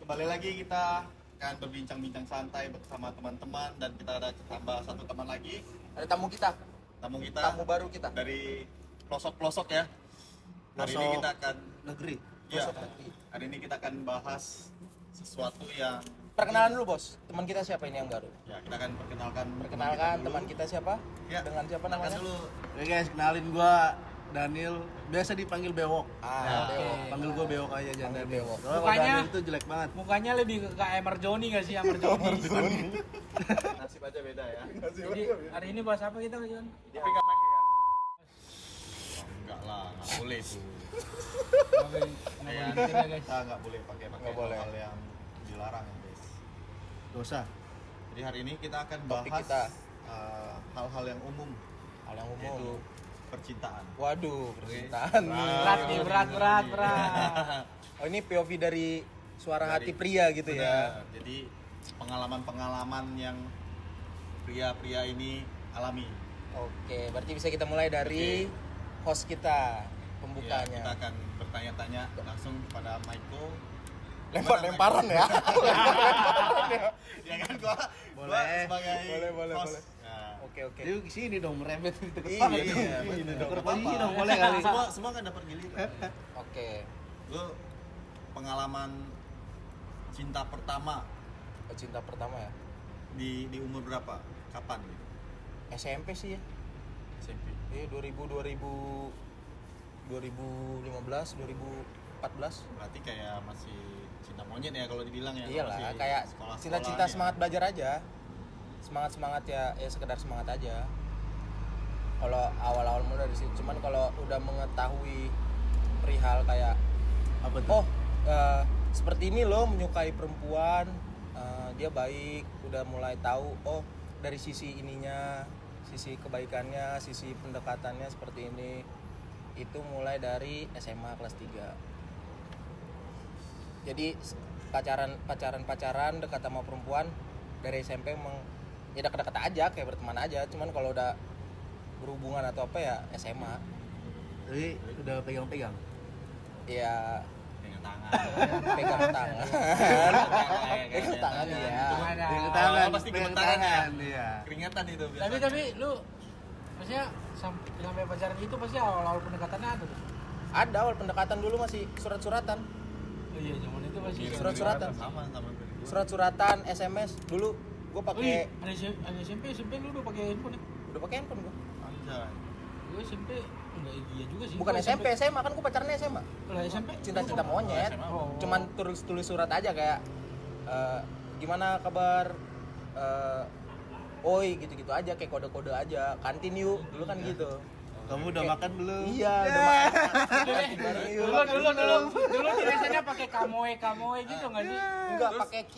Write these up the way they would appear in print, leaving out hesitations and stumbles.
kembali lagi kita akan berbincang-bincang santai bersama teman-teman dan kita ada tambah satu teman lagi. Ada tamu kita, tamu baru kita dari pelosok-pelosok ya. Hari ini kita akan negeri. ya, hari ini kita akan bahas sesuatu yang Perkenalan dulu bos, teman kita siapa ini yang baru? ya kita akan perkenalkan Teman kita siapa? Ya. Dengan siapa Kenalkan namanya? dulu. Oke guys, kenalin gua Daniel. Biasa dipanggil Bewok. Bewok. Panggil gua Bewok aja, jangan Panggil Daniel. Bewok. Soalnya kalau Mukanya- Daniel itu jelek banget. Mukanya lebih ke Emer Joni nggak sih, Emer Joni? Nasib aja beda ya. Jadi hari ini bahas apa kita, Jon? Tapi nggak pakai kan? Enggak lah, nggak boleh tuh. Nggak boleh gitu ya, guys. Kita nggak boleh pakai Nggak boleh. hal yang dilarang ya guys. Dosa. Jadi hari ini kita akan Topik bahas kita. hal-hal yang umum, Hal yang yaitu umum. percintaan. Waduh, percintaan nih. Berat nih, berat. Oh ini POV dari suara Dari- hati pria gitu ya. Benar. Jadi pengalaman-pengalaman yang pria-pria ini alami. Oke, berarti bisa kita mulai dari host kita Ya, pembukanya. kita akan bertanya-tanya langsung kepada Maiko. Lempar-lemparan ya. Ya kan gua Boleh. sebagai Boleh. host. Nah, Oke. Jadi sini dong merembet itu ke iya, sana. iya, Ini bener. dong. Nggak Posisi apa-apa. dong boleh kali. Semua kan dapat giliran. Oke. Lu pengalaman cinta pertama Cinta pertama ya. di umur berapa? Kapan gitu? SMP sih ya. SMP. 2015, 2014. Berarti kayak masih cinta monyet ya kalau dibilang ya. Iyalah, Masih kayak sekolah-sekolah cinta-cinta ya. semangat belajar aja. Semangat ya sekedar semangat aja. Kalau awal-awal mulai dari situ, cuman kalau udah mengetahui perihal kayak Apa tuh? seperti ini loh menyukai perempuan, dia baik, udah mulai tahu dari sisi ininya, sisi kebaikannya, sisi pendekatannya seperti ini. Itu mulai dari SMA kelas 3. Jadi pacaran dekat sama perempuan dari SMP emang ya dekat-dekat aja kayak berteman aja, cuman kalau udah berhubungan atau apa ya SMA. Jadi udah pegang-pegang. Ya Pegang tangan. pegang tangan. Pegang tangan ya. Pegang tangan. tangan. Pasti pegang gemetaran ya? Iya. Keringatan itu biasanya. Tapi lu maksudnya sampai pacaran itu pasti awal-awal pendekatannya ada tuh. Ada awal pendekatan dulu masih surat-suratan. Oh iya, zaman itu masih Surat-suratan. sama gue. Surat-suratan, SMS dulu gue Oh iya, pakai ada SMP lu udah pakai handphone ya? udah pakai handphone gue. Anjay. Gue SMP enggak iya juga sih. Bukan Gua SMP, SMA kan gue pacarnya SMA. Lah SMP Cinta-cinta monyet. SMA. Oh. Cuman tulis surat aja kayak gimana kabar, oi gitu-gitu aja kayak kode-kode aja. Kantin yuk, dulu kan gitu. Kamu udah Kayak- makan belum? Iya, udah makan. Bareng yuk. Dulu biasanya pakai kamoe gitu enggak sih? Enggak pakai Q.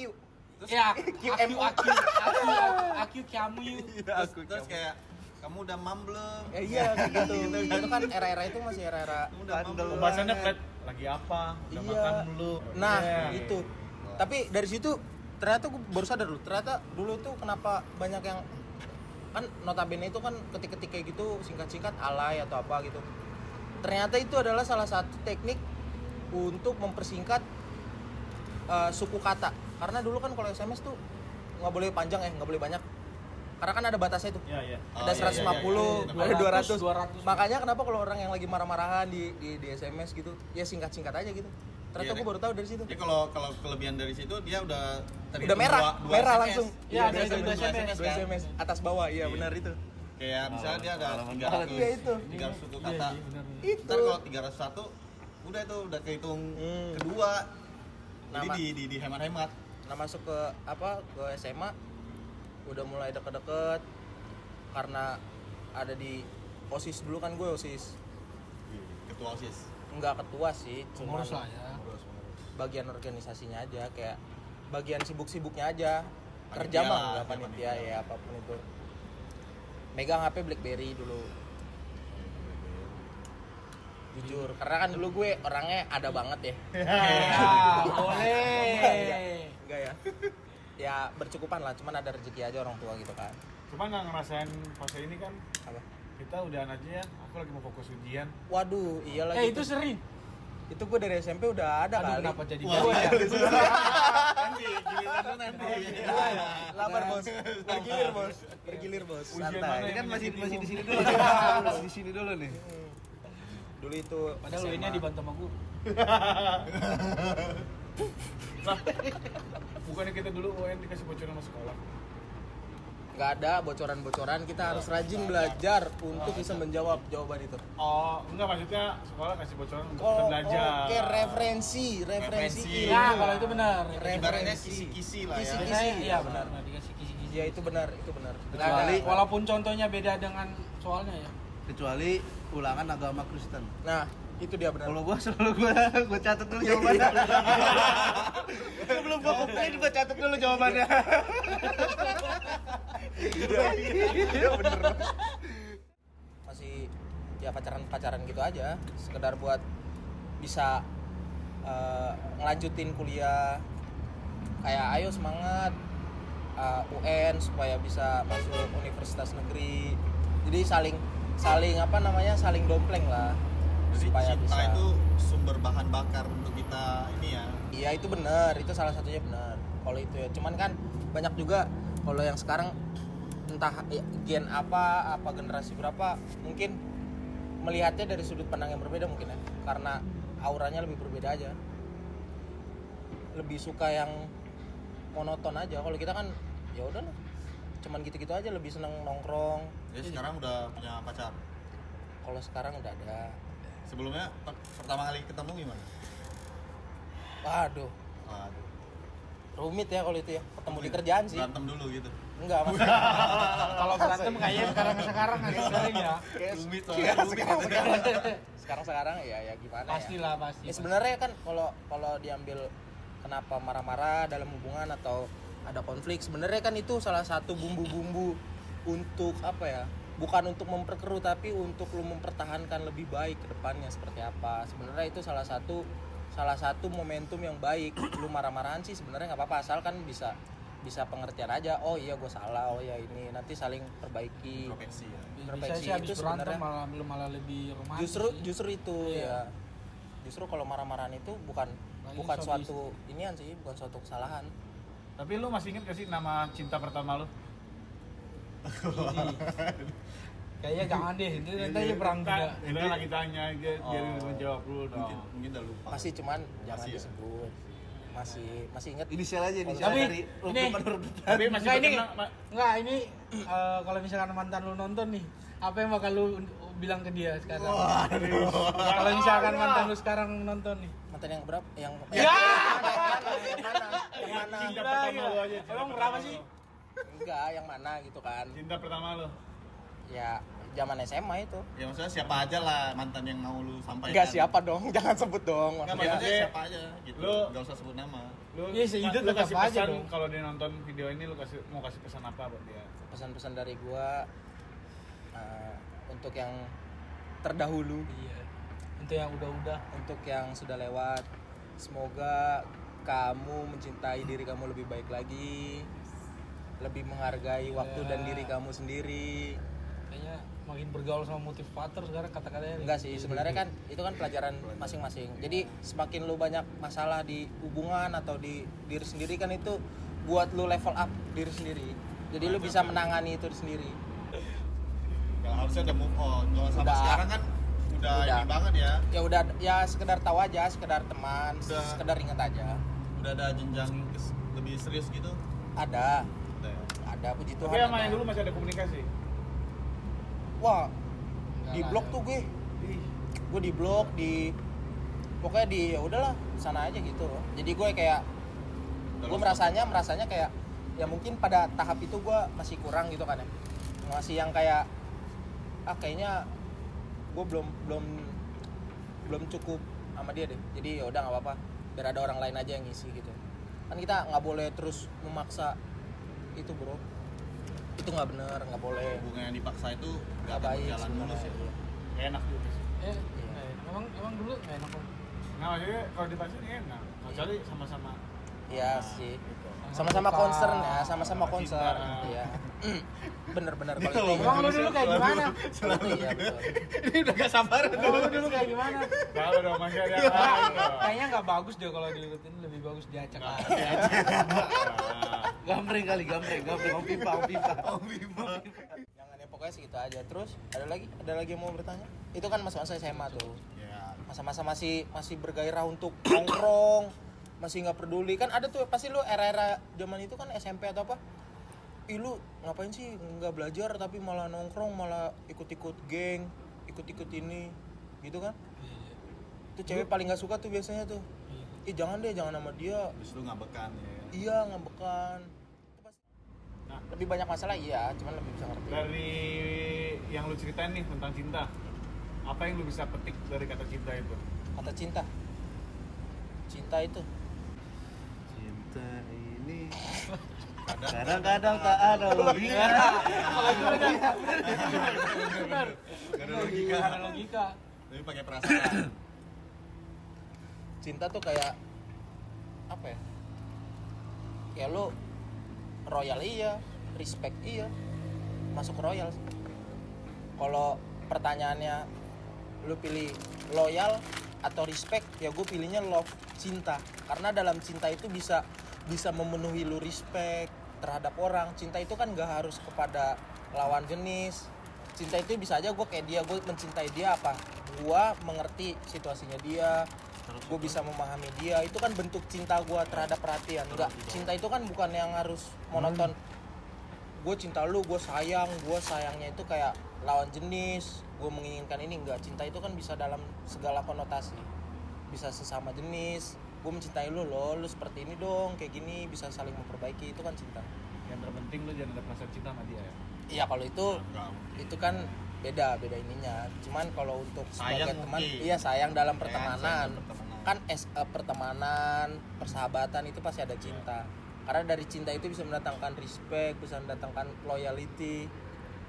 Ya, QMO. aku kamu yuk. Terus kayak kamu udah mam belum? Ya iya kayak gitu. Itu kan era-era itu masih era-era. Kamu udah mam belum? Pembahasannya pet lagi apa? Udah Iya. makan belum? Nah, Iya. itu. Tapi dari situ ternyata gue baru sadar loh, ternyata dulu tuh kenapa banyak yang kan notabene itu kan ketik-ketik kayak gitu singkat-singkat alay atau apa gitu. Ternyata itu adalah salah satu teknik untuk mempersingkat suku kata. Karena dulu kan kalau SMS tuh nggak boleh panjang nggak boleh banyak. Karena kan ada batasnya tuh. Iya, iya. Ada 150, iya. ada 200. 200. Makanya kenapa kalau orang yang lagi marah-marahan di SMS gitu, ya singkat-singkat aja gitu. Ternyata Iya, gue baru tahu dari situ. Jadi kalau kelebihan dari situ dia udah Udah merah, merah SMS. langsung. Iya, ada dua dua SMS, Dua kan? SMS atas bawah, iya Iya. benar itu. Kayak misalnya dia ada Pengalaman 300, banget. Iya, itu. 300 suku kata. benar. Itu. Ntar kalau 301 udah itu udah kehitung kedua. Jadi Nama- di hemat-hemat. Nah masuk ke ke SMA udah mulai deket-deket karena ada di OSIS dulu kan gue OSIS. Ketua OSIS. Enggak ketua sih, cuma Pengurus lah ya. bagian organisasinya aja kayak bagian sibuk-sibuknya aja. Panitia Kerja mah lah, enggak ya, panitia panitia. ya apapun itu. Megang HP BlackBerry dulu. Jujur, karena kan dulu gue orangnya ada banget ya. Boleh. Enggak ya. Ya bercukupan lah, cuman ada rezeki aja orang tua gitu kan. Cuma nggak ngerasain fase ini kan Apa? kita udahan aja ya. Aku lagi mau fokus ujian. Waduh, iya lagi. Itu tuh. sering. Itu gue dari SMP udah ada Aduh, kali. kenapa jadi Wah, gua ya? nanti giliran lu nanti. Lapar bos, bergilir bos, Ujian santai. mana Ini kan yang masih menjadi di sini bingung? dulu. Masih di sini dulu nih. Dulu itu Padahal lu ini SMA. dibantu sama gua. Lah, bukannya kita dulu UN dikasih bocoran sama sekolah? Nggak ada bocoran-bocoran, kita harus rajin belajar untuk bisa menjawab jawaban itu. Oh, enggak maksudnya sekolah kasih bocoran untuk kita Oh, belajar. oke, referensi Referensi. ilmu. Nah, kalau itu benar. Ibaratnya kisi-kisi lah ya. Kisi-kisi. Biasanya iya benar. benar. Dikasih kisi-kisi. Ya itu benar, itu benar. Nggak Kecuali- ada. Walaupun contohnya beda dengan soalnya ya. Kecuali ulangan agama Kristen. Nah, itu dia benar. Kalau gua selalu gua catat dulu jawabannya. Sebelum gua komplain gua catat dulu jawabannya. Iya bener. Masih ya pacaran gitu aja, sekedar buat bisa ngelanjutin kuliah. Kayak ayo semangat UN supaya bisa masuk universitas negeri. Jadi saling apa namanya, saling dompleng lah. Jadi Supaya cinta bisa. itu sumber bahan bakar untuk kita ini ya. Iya itu benar, itu salah satunya benar. Kalau itu ya, cuman kan banyak juga kalau yang sekarang entah ya, gen apa generasi berapa, mungkin melihatnya dari sudut pandang yang berbeda mungkin ya, karena auranya lebih berbeda aja. Lebih suka yang monoton aja. Kalau kita kan ya udah lah, cuman gitu-gitu aja, lebih seneng nongkrong. Ya sekarang udah punya pacar. Kalau sekarang udah ada. Sebelumnya pertama kali ketemu gimana? Waduh, Waduh. rumit ya kalau itu ya. Ketemu di kerjaan sih. Berantem dulu gitu. Enggak maksudnya. Kalau berantem kayaknya sekarang agak sering ya. Rumit Iya, soalnya. sekarang ya gimana Pastilah, ya? pasti. Ya sebenarnya kan kalau diambil kenapa marah-marah dalam hubungan atau ada konflik, sebenarnya kan itu salah satu bumbu-bumbu untuk apa ya? Bukan untuk memperkeruh, tapi untuk lu mempertahankan lebih baik ke depannya seperti apa. Sebenarnya itu salah satu momentum yang baik. Lu marah-marahan sih sebenarnya nggak apa-apa, asal kan bisa pengertian aja. Oh iya gue salah, oh ya ini, nanti saling perbaiki. Introspeksi ya. Bisa Introspeksi sih habis itu berantem sebenarnya malah lebih romantis. justru itu Iya. ya. Justru kalau marah-marahan itu bukan Lagi suatu inian sih, bukan suatu kesalahan. Tapi lu masih inget gak sih nama cinta pertama lu? Kayaknya jangan deh, itu nanti aja perang juga. Itu kan lagi tanya, biar Oh. menjawab dulu dong. Mungkin udah lupa. Masih cuman jangan Masih ya? disebut. Masih ingat. Inisial aja inisial Tapi dari ini- urutan. Tapi masih Enggak, ini berkenan, enggak ini kalau misalkan mantan lu nonton nih, apa yang bakal lu bilang ke dia sekarang? Kalau misalkan mantan lu sekarang nonton nih. Mantan yang berapa? Yang Ya. yang mana? Cinta Nah, pertama iya. lu aja. cinta Emang pertama berapa lu. sih? Enggak, yang mana gitu kan. Cinta pertama lu? Ya zaman SMA itu. Ya maksudnya siapa aja lah mantan yang mau lu sampaikan. Enggak siapa dong, jangan sebut dong. Enggak Maksudnya maksudnya siapa aja gitu. Lu- Enggak usah sebut nama. Lu, Iya, sehidup lu tetap kasih aja pesan dong. kalau dia nonton video ini lu mau kasih pesan apa buat dia? pesan-pesan dari gua untuk yang terdahulu, Iya. Untuk yang udah-udah. untuk yang sudah lewat, semoga kamu mencintai diri kamu lebih baik lagi, lebih menghargai waktu dan diri kamu sendiri. Kayaknya makin bergaul sama motivator sekarang kata-katanya. Enggak sih, sebenarnya kan itu kan pelajaran masing-masing. Jadi semakin lu banyak masalah di hubungan atau di diri sendiri kan itu buat lu level up diri sendiri. Jadi lu bisa menangani itu sendiri. Kalau harusnya udah move on. Kalau sama Udah. sekarang kan udah ini banget ya. Ya udah, ya sekedar tahu aja, sekedar teman, Udah. sekedar ingat aja. Udah ada jenjang lebih serius gitu. Ada, Udah ya. ada puji Tuhan. Tapi sama ada. yang dulu masih ada komunikasi? Wah, Enggak di lah, blok ada. tuh gue di blok pokoknya di ya udahlah sana aja gitu. Jadi gue kayak gue merasanya kayak ya mungkin pada tahap itu gue masih kurang gitu kan ya, masih yang kayak kayaknya gue belum cukup sama dia deh. Jadi ya udah nggak apa-apa, biar ada orang lain aja yang ngisi gitu. Kan kita nggak boleh terus memaksa itu bro, itu nggak bener, nggak boleh. Hubungan yang dipaksa itu Nggak akan baik berjalan mulus ya. sebenarnya. Gak enak juga sih. Eh, Iya. emang dulu nggak enak kok. Nah maksudnya kalau dipaksa ini enak. Kecuali sama-sama Iya sih. Sama-sama concern ya, sama-sama concern. Cinta. Iya. Bener-bener kalau itu. Emang lu dulu kayak gimana? Kalau itu iya betul. Ini udah gak sabar. Emang lu dulu kayak gimana? Kalau dong masih ada yang lain dong. Kayaknya nggak bagus deh kalau diikutin, lebih bagus diacak aja. Gambreng kali, gambreng. Om pipa. Jangan ya pokoknya segitu aja. Terus ada lagi yang mau bertanya? Itu kan masa-masa SMA tuh. Ya. Masa-masa masih bergairah untuk nongkrong, masih nggak peduli kan ada tuh pasti lu era-era zaman itu kan SMP atau apa? Ih lu ngapain sih nggak belajar tapi malah nongkrong, malah ikut-ikut geng, ikut-ikut ini, gitu kan? Itu cewek paling nggak suka tuh biasanya tuh. Ih jangan deh, jangan sama dia. Terus lu ngabekan ya. Iya ngambekan. Itu pasti. Nah. Lebih banyak masalah iya, cuman lebih bisa ngerti. Dari yang lu ceritain nih tentang cinta, apa yang lu bisa petik dari kata cinta itu? Kata cinta. Cinta itu. Cinta ini kadang-kadang tak ada logika. Benar. Gak ada logika. Nggak ada logika. Tapi pakai perasaan. Cinta tuh kayak apa ya? Ya lu royal iya, respect iya, masuk royal. Kalau pertanyaannya lu pilih loyal atau respect, ya gue pilihnya love, cinta. Karena dalam cinta itu bisa memenuhi lu respect terhadap orang. Cinta itu kan gak harus kepada lawan jenis. Cinta itu bisa aja gue kayak dia, gue mencintai dia apa? Gue mengerti situasinya dia, gue bisa memahami dia. Itu kan bentuk cinta gue terhadap perhatian. Enggak, cinta itu kan bukan yang harus monoton. Gue cinta lu, gue sayangnya itu kayak lawan jenis, gue menginginkan ini. Enggak, cinta itu kan bisa dalam segala konotasi, bisa sesama jenis, gue mencintai lu loh, lu seperti ini dong, kayak gini, bisa saling memperbaiki, itu kan cinta. Yang terpenting lu jangan ada perasaan cinta sama dia ya. Iya kalau itu Enggak mungkin. itu kan beda ininya. Cuman kalau untuk sebagai Sayang teman, mungkin. iya sayang dalam Sayang pertemanan. dalam pertemanan. Kan pertemanan, persahabatan itu pasti ada cinta. Karena dari cinta itu bisa mendatangkan respect, bisa mendatangkan loyalty.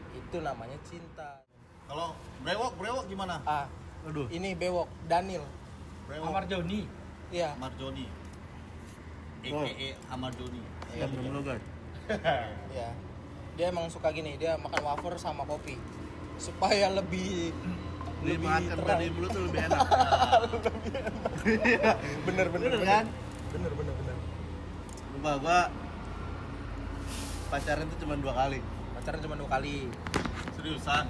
Itu namanya cinta. Kalau brewok gimana? Aduh. Ini bewok Daniel. Brewok. Amar Joni. Iya. Marjoni. Oh. AKA Amarjoni. Iya, belum lo kan? Iya. Dia emang suka gini, dia makan wafer sama kopi supaya lebih Dimakan terang. dari mulut tuh lebih enak. bener kan? bener. Lupa gua pacaran tuh cuma 2 kali. Pacaran cuma 2 kali. Seriusan?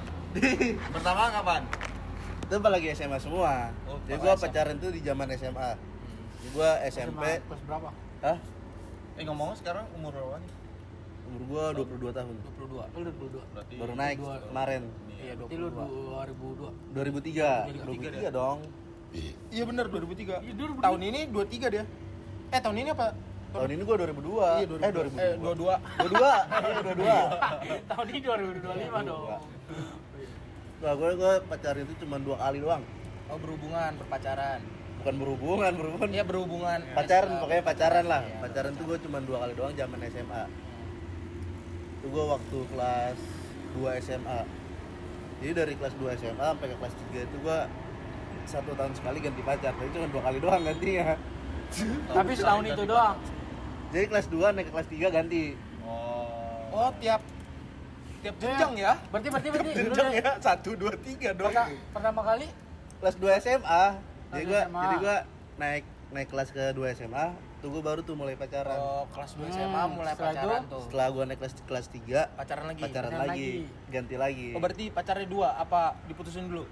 Pertama kapan? Itu pas lagi SMA semua. Oh, Jadi pas gua SMA. pacaran tuh di zaman SMA. Jadi gua SMP. Kelas berapa? Hah? Ngomong sekarang umur berapa nih? Umur gua 22 tahun. 22. Lu 22. Berarti Baru naik kemarin. Iya, Berarti lu 22. 2003. 2003 dong. Iya bener 2003. Iya, 2003. Tahun ini 23 dia. Tahun ini apa? Tahun ini gua 2002. Iya, 2002. 22. 22. Tahun ini 2025 dong. Nah, gua pacaran itu cuma 2 kali doang. Oh, berhubungan, berpacaran. Bukan berhubungan. Iya, berhubungan. Pacaran, pokoknya pacaran lah. Iya, Pacaran tuh gua cuma 2 kali doang zaman SMA. Itu gua waktu kelas 2 SMA. Jadi dari kelas 2 SMA sampai ke kelas 3 itu gua 1 tahun sekali ganti pacar. Tapi cuma 2 kali doang gantinya. Tapi setahun itu doang. Jadi kelas 2 naik ke kelas 3 ganti. Oh, tiap jenjang ya? Berarti Jenjang ya? 1 2 3 dong. pertama kali Kelas 2 SMA. Jadi Kelas gua SMA. naik kelas ke 2 SMA, tuh gua baru tuh mulai pacaran. Oh, kelas 2 SMA mulai setelah pacaran itu? tuh. Setelah gua naik kelas 3, Pacaran lagi. pacaran Pacaran lagi, lagi. ganti lagi. Oh, berarti pacarnya 2 apa diputusin dulu?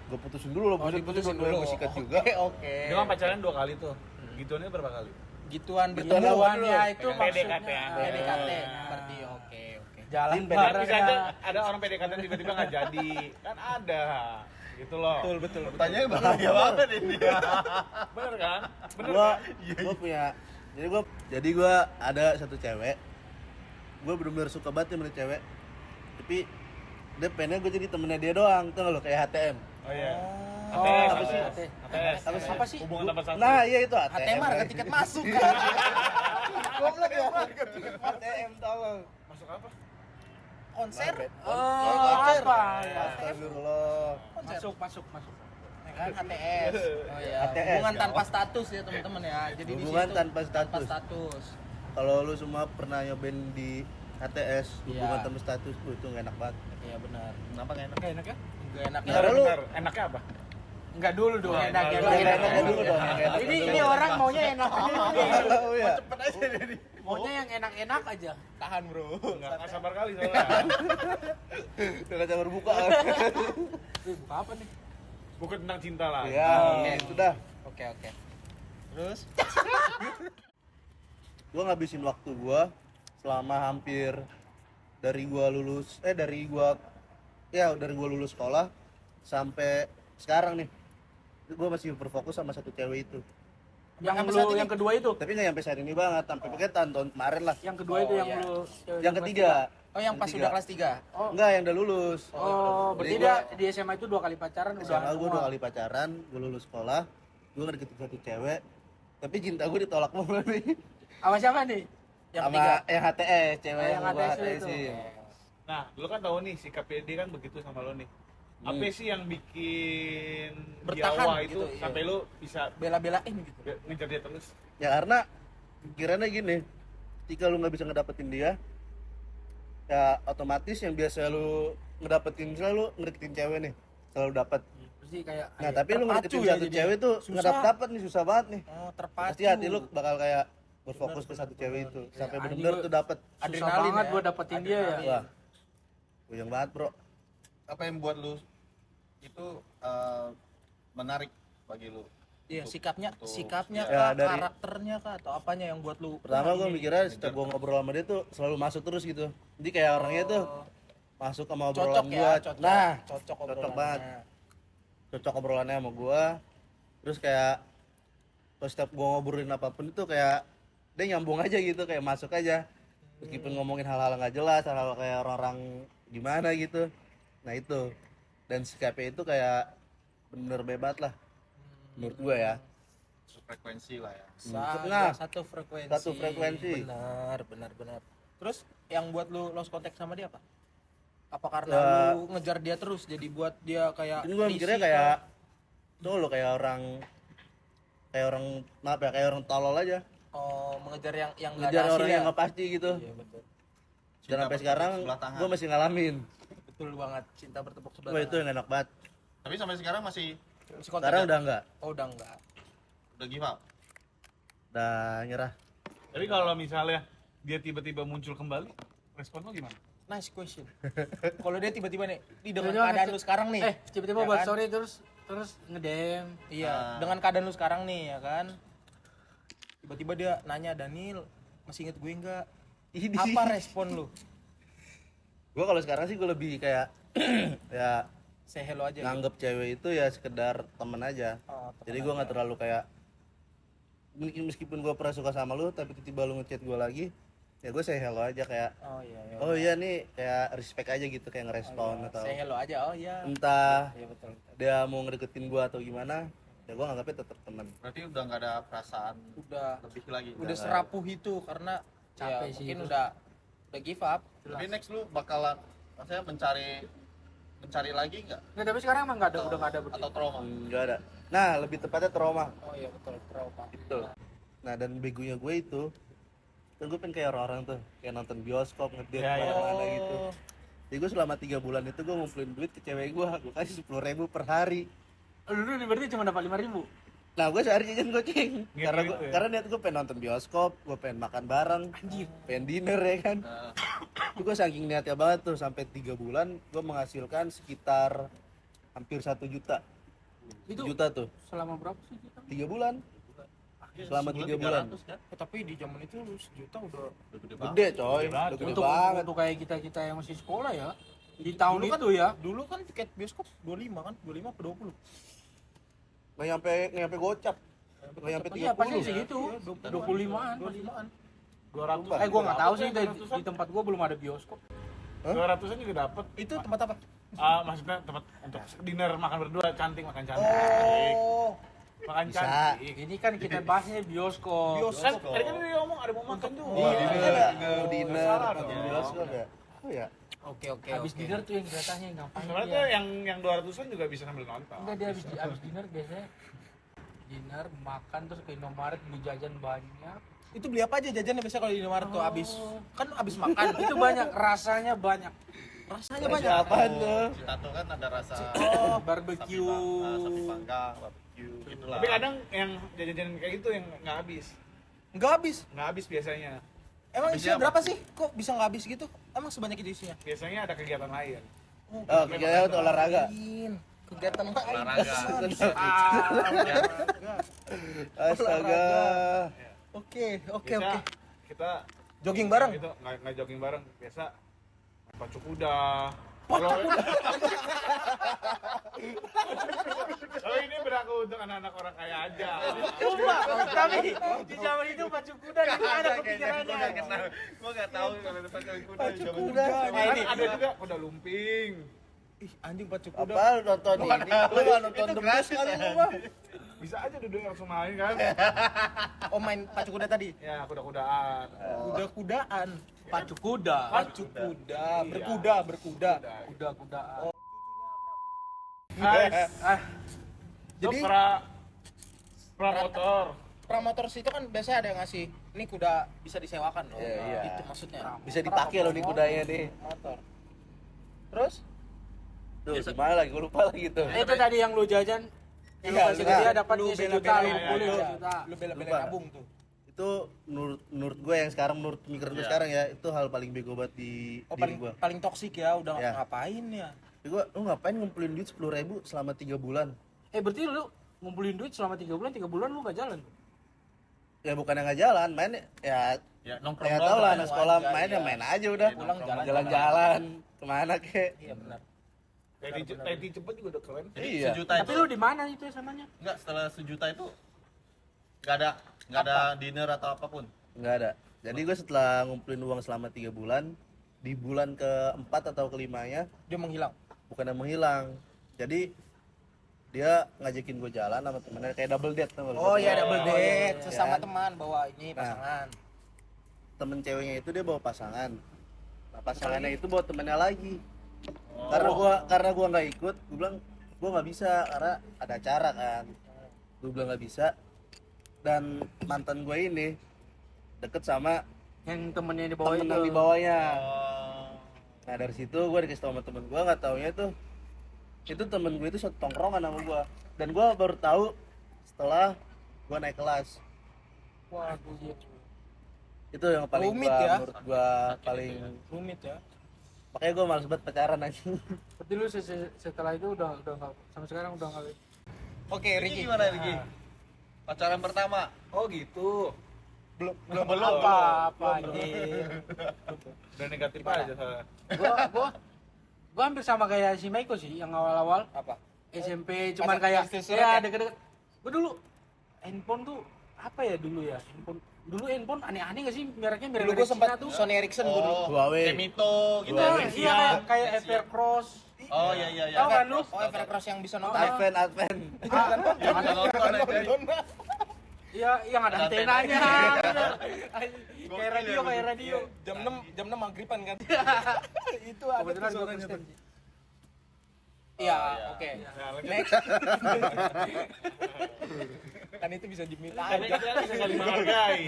Gua putusin dulu loh, Oh, diputusin dulu. Gua sikat Oke, juga. Oke. Dia kan pacaran 2 kali tuh. Gituannya berapa kali? Gituan Gituan bertemuannya apa itu dulu? maksudnya PDKT ya. PDKT. Berarti oke. jalan Tim Kan bisa aja barengnya. ada orang PDKT tiba-tiba nggak jadi. Kan ada. Gitu loh. Betul. Pertanyaannya bahaya banget ini. Bener kan? Bener Gua kan? gua punya jadi gua ada satu cewek. Gua bener-bener suka banget sama cewek. Tapi dia pengennya gue jadi temennya dia doang, tuh lo kayak HTM. Oh iya. Oh, ATS, apa sih? ATS. Apa sih? Hubungan tanpa sanksi. Nah, iya itu HTM. HTM harga tiket masuk. Goblok ya. HTM tolong. Masuk apa? Konser. Konser. Oh, konser. apa ya? Astagfirullah. Konser. Masuk. Ya kan HTS. Oh iya. HTS, Hubungan ya. tanpa status ya teman-teman ya. Jadi di Hubungan situ tanpa status. status. Kalau lu semua pernah nyobain di HTS hubungan Iya. tanpa status itu nggak enak banget. Iya benar. Kenapa nggak enak? Gak enak ya? Enggak enak ya. Bentar, lu- Bentar, enaknya apa? Enggak dulu dong. Enak, Enak, enak, Yang enak. enaknya dulu dong. yang enaknya Ini dulu. orang maunya enak aja. Oh iya. Maunya yang enak-enak aja. Tahan, Bro. Nggak sabar kali soalnya. Udah kata berbuka. Buka apa nih? Bukan tentang cinta lah. Ya, Oke. itu dah. Oke. Terus Gua ngabisin waktu gua selama hampir dari gua lulus sekolah sampai sekarang nih. Gua masih berfokus sama satu cewek itu. Yang kedua itu. Tapi nggak sampai saat ini banget, sampai pakai tahun kemarin lah. Yang kedua itu Oh, yang iya. lu Yang ketiga. oh yang pas Ketiga. udah kelas 3. Oh, Enggak, yang udah lulus. berarti Jadi dia gua- di SMA itu 2 kali pacaran udah. SMA gue 2 semua. kali pacaran, gue lulus sekolah, gue ngedeketin satu cewek, tapi cinta gue ditolak mulu nih. Sama siapa nih? Yang Sama ketiga. yang HTS, cewek yang yang gue HTS itu. HTS-in. Nah, lu kan tahu nih sikapnya dia kan begitu sama lo nih. Apa sih yang bikin Bertahan dia wah itu gitu, iya. sampai lu bisa Bela-belain gitu. ngejar dia terus? Ya karena pikirannya gini, ketika lu nggak bisa ngedapetin dia, ya otomatis yang biasa lu ngedapetin, misalnya lu ngedeketin cewek nih, selalu dapat. Pasti kayak Nah tapi lu ngedeketin terpacu ya satu jadi. cewek tuh nggak Susah. dapet nih, susah banget nih. Oh, terpacu. Pasti hati lu bakal kayak berfokus ke satu cewek itu, sampai anjing bener-bener gua- tuh dapet. Susah Adrenalin banget ya. gua dapetin dia ya. Wah, puyeng banget bro. Apa yang buat lu itu menarik bagi lu? Iya, Untuk- sikapnya Ya, kah, dari- karakternya kah atau apanya yang buat lu Pertama gue ini? mikirnya setelah gue ngobrol sama dia tuh selalu masuk terus gitu. Jadi kayak orangnya tuh masuk sama obrolan cocok gue. ya, cocok. Nah, cocok cocok obrolannya. banget. Cocok obrolannya sama gue. Terus kayak pas setiap gue ngobrolin apapun itu kayak dia nyambung aja gitu, kayak masuk aja. Meskipun ngomongin hal-hal nggak jelas, hal-hal kayak orang-orang gimana gitu. Nah itu. Dan sikapnya itu kayak bener bebas lah. Menurut gue ya. Frekuensi lah ya. Nah, Satu frekuensi. satu frekuensi. Benar. Terus yang buat lu lost contact sama dia apa? Apa karena Ya. lu ngejar dia terus jadi buat dia kayak Ini gue mikirnya risih kayak kah? tuh lo kayak orang maaf ya, kayak orang tolol aja. oh, mengejar yang nggak Ngejar ada orang hasilnya. yang nggak pasti gitu. Iya, betul. Dan Cinta sampai sekarang sebelah tangan. gue masih ngalamin. Betul banget, cinta bertepuk sebelah Wah itu tangan. yang enak banget. Tapi sampai sekarang masih Masih kontak Sekarang ya? udah enggak, Oh, udah enggak. udah give up. udah nyerah. Tapi kalau misalnya dia tiba-tiba muncul kembali, respon lo gimana? Nice question. Kalau dia tiba-tiba nih, di dengan Tiba-tiba keadaan ngecek- lu sekarang nih. tiba-tiba ya buat kan? story terus nge-DM. Iya, Nah. dengan keadaan lu sekarang nih ya kan. Tiba-tiba dia nanya, "Daniel, masih inget gue enggak?" Apa respon lu? Gue kalau sekarang sih gue lebih kayak ya Say hello aja. gitu. nganggep cewek itu ya sekedar temen aja. Oh, temen Jadi gue nggak terlalu kayak meskipun gue pernah suka sama lu tapi tiba-tiba lu ngechat gue lagi, ya gue say hello aja kayak Oh iya, iya. oh iya nih kayak respect aja gitu, kayak ngerespon atau Say hello aja. Oh iya. entah Iya betul. dia mau ngedeketin gue atau gimana, ya gue nganggapnya tetap teman. Berarti udah nggak ada perasaan Udah lebih lagi. udah serapuh itu karena Capek ya, sih mungkin itu. udah give up. Tapi next lu bakalan maksudnya mencari lagi nggak? Nggak, tapi sekarang emang nggak ada, udah nggak ada berarti. Atau trauma? Enggak ada. Nah lebih tepatnya trauma Oh iya betul, trauma. itu. Nah dan begonya gue itu kan gue pengen kayak orang-orang tuh kayak nonton bioskop, ngedate Ya, ya. kemana-mana gitu. Oh. Jadi gue selama 3 bulan itu gue ngumpulin duit ke cewek gue kasih 10.000 per hari. Dulu berarti cuma dapat 5.000. Nah gue sehari jajan goceng Gitu karena ya? karena niat gue pengen nonton bioskop, gue pengen makan bareng, pengen dinner ya kan. Nah, Itu gue saking niatnya banget tuh sampai 3 bulan gue menghasilkan sekitar hampir 1 juta. Itu Juta tuh selama berapa sih kita? 3 bulan. Selama 3 bulan. 300 kan? Tapi di zaman itu lu sejuta udah Udah gede banget. Gede coy, Gede banget. udah gede Untuk banget. untuk kayak kita yang masih sekolah ya. Di tahun Dulu kan- itu ya. dulu kan tiket bioskop 25 kan? 25 ke 20. Nggak nyampe gocap. Nggak nyampe 30. Iya pasti segitu. Iya, 25-an. 25-an. 200. Gua nggak tahu sih di tempat gua belum ada bioskop. 200-an juga dapet. Itu tempat apa? Maksudnya tempat untuk dinner makan berdua, makan cantik. Oh, Makan Bisa. cantik. Ini kan kita bahasnya bioskop. Kan tadi kan dia ngomong ada mau makan juga. Iya, dinner. mau dinner, Salah mau dong. bioskop ya. Oh ya. Oke. Habis dinner tuh yang datanya ngapain Sebenarnya dia? tuh yang 200-an juga bisa sambil nonton. Enggak, dia habis dinner biasanya dinner makan terus ke Indomaret beli jajan banyak. Itu beli apa aja jajannya biasa kalau di Indomaret tuh abis makan. Itu banyak, rasanya banyak. Rasanya Rasa banyak. apaan tuh? Kita tuh kan ada rasa Barbecue. sapi panggang, barbecue gitulah. Tapi kadang yang jajan-jajan kayak gitu yang nggak habis. Nggak habis. Nggak habis biasanya. Emang Habisnya isinya apa? berapa sih? Kok bisa nggak habis gitu? Emang sebanyak itu isinya? Biasanya ada kegiatan lain. Oh, kira untuk olahraga. Kegiatan lain. Olahraga. Astaga. Oke. Biasa kita Jogging bareng. Itu nggak jogging bareng. Biasa pacu kuda. Kalau ini berlaku untuk anak-anak orang kaya aja. Coba, tapi di zaman itu pacu kuda itu ada kepikirannya. Gua nggak tahu kalau depan kali kuda. Pacu zaman kuda. dulu. Nah, ini. Ada juga kuda lumping. Ih, anjing pacu kuda. Apa lu nonton ini? Lu nggak nonton debus kali lu mah. Bisa aja duduk langsung main kan? Oh, main pacu kuda tadi. Ya kuda-kudaan. Kuda-kudaan. Pacu kuda. Pacu kuda, Iya. berkuda. Kuda-kudaan. Jadi Jadi pra motor. promotor situ kan biasanya ada yang ngasih, ini kuda bisa disewakan loh. Iya. Itu maksudnya. Bisa dipakai loh nih kudanya nih. Motor. Terus? Tuh, gimana lagi? Gue lupa lagi tuh. Itu tadi yang lu jajan. Yang lu kasih ke dia dapatnya sejuta, lu kumpulin sejuta. Lu bela-belain Lupa. nabung tuh. Itu menurut gue yang sekarang, menurut pemikiran gue Iya. sekarang ya, itu hal paling bego banget di Oh, diri paling gue. paling toksik ya, udah Ya. ngapain ya? Gue, lu ngapain ngumpulin duit 10.000 selama 3 bulan? Berarti lu ngumpulin duit selama 3 bulan lu gak jalan. Ya bukan yang nggak jalan, main ya Ya nongkrong kayak tau lah, anak doang, sekolah aja, main ya iya. main aja udah. Pulang Jalan-jalan kemana kek? Iya benar. Tadi cepet juga udah keren. Jadi Iya. sejuta Tapi itu lu di mana itu samanya? enggak, setelah sejuta itu nggak ada dinner atau apapun. Nggak ada. Jadi gue setelah ngumpulin uang selama 3 bulan, di bulan keempat atau kelimanya Dia menghilang. bukan yang menghilang. Jadi dia ngajakin gue jalan sama temennya kayak double date tau nggak lu? Oh iya, double date iya. sesama Ya. teman bawa ini pasangan. Temen ceweknya itu dia bawa pasangan. Nah pasangannya itu bawa temennya lagi. Karena gua nggak ikut, gue bilang gua nggak bisa karena ada acara kan. Gue bilang nggak bisa. Dan mantan gue ini deket sama Yang temennya di bawah temen itu. yang di bawahnya. Oh. Nah dari situ gue dikasih tau sama temen gue, nggak taunya tuh itu temen gue itu satu tongkrongan sama gue. Dan gue baru tahu setelah gue naik kelas. Waduh. Itu yang paling Rumit gua, ya. menurut gue paling Rumit ya. makanya gue males banget pacaran aja. Berarti lu setelah itu udah enggak sampai sekarang udah enggak. Oke, Ricky Ricky. gimana Ricky? Pacaran pertama. Oh gitu. Belum Apa anjir. Udah negatif aja soalnya. Gua hampir sama kayak si Maiko sih yang awal-awal apa? SMP cuman Pas kayak SD surat ya ya? deket-deket. Gua dulu handphone tuh apa ya dulu ya? Handphone aneh-aneh gak sih mereknya merek Dulu gue Cina sempat tuh. Sony Ericsson gue dulu. Huawei. Temito gitu. Iya, Asia. iya kayak Evercross. Oh iya. Tahu kan lu? Oh, Evercross yang bisa nonton. Advent. Yang bisa nonton aja. Iya, yang ada Ada antenanya. antenanya. Bener. Kayak radio. Jam 6 maghriban kan. Itu ada Kebetulan tuh gua suaranya. Kristen. Iya, iya. oke. Nah, lanjut. Next. Kan itu bisa diminta Tapi aja. kita bisa saling menghargai.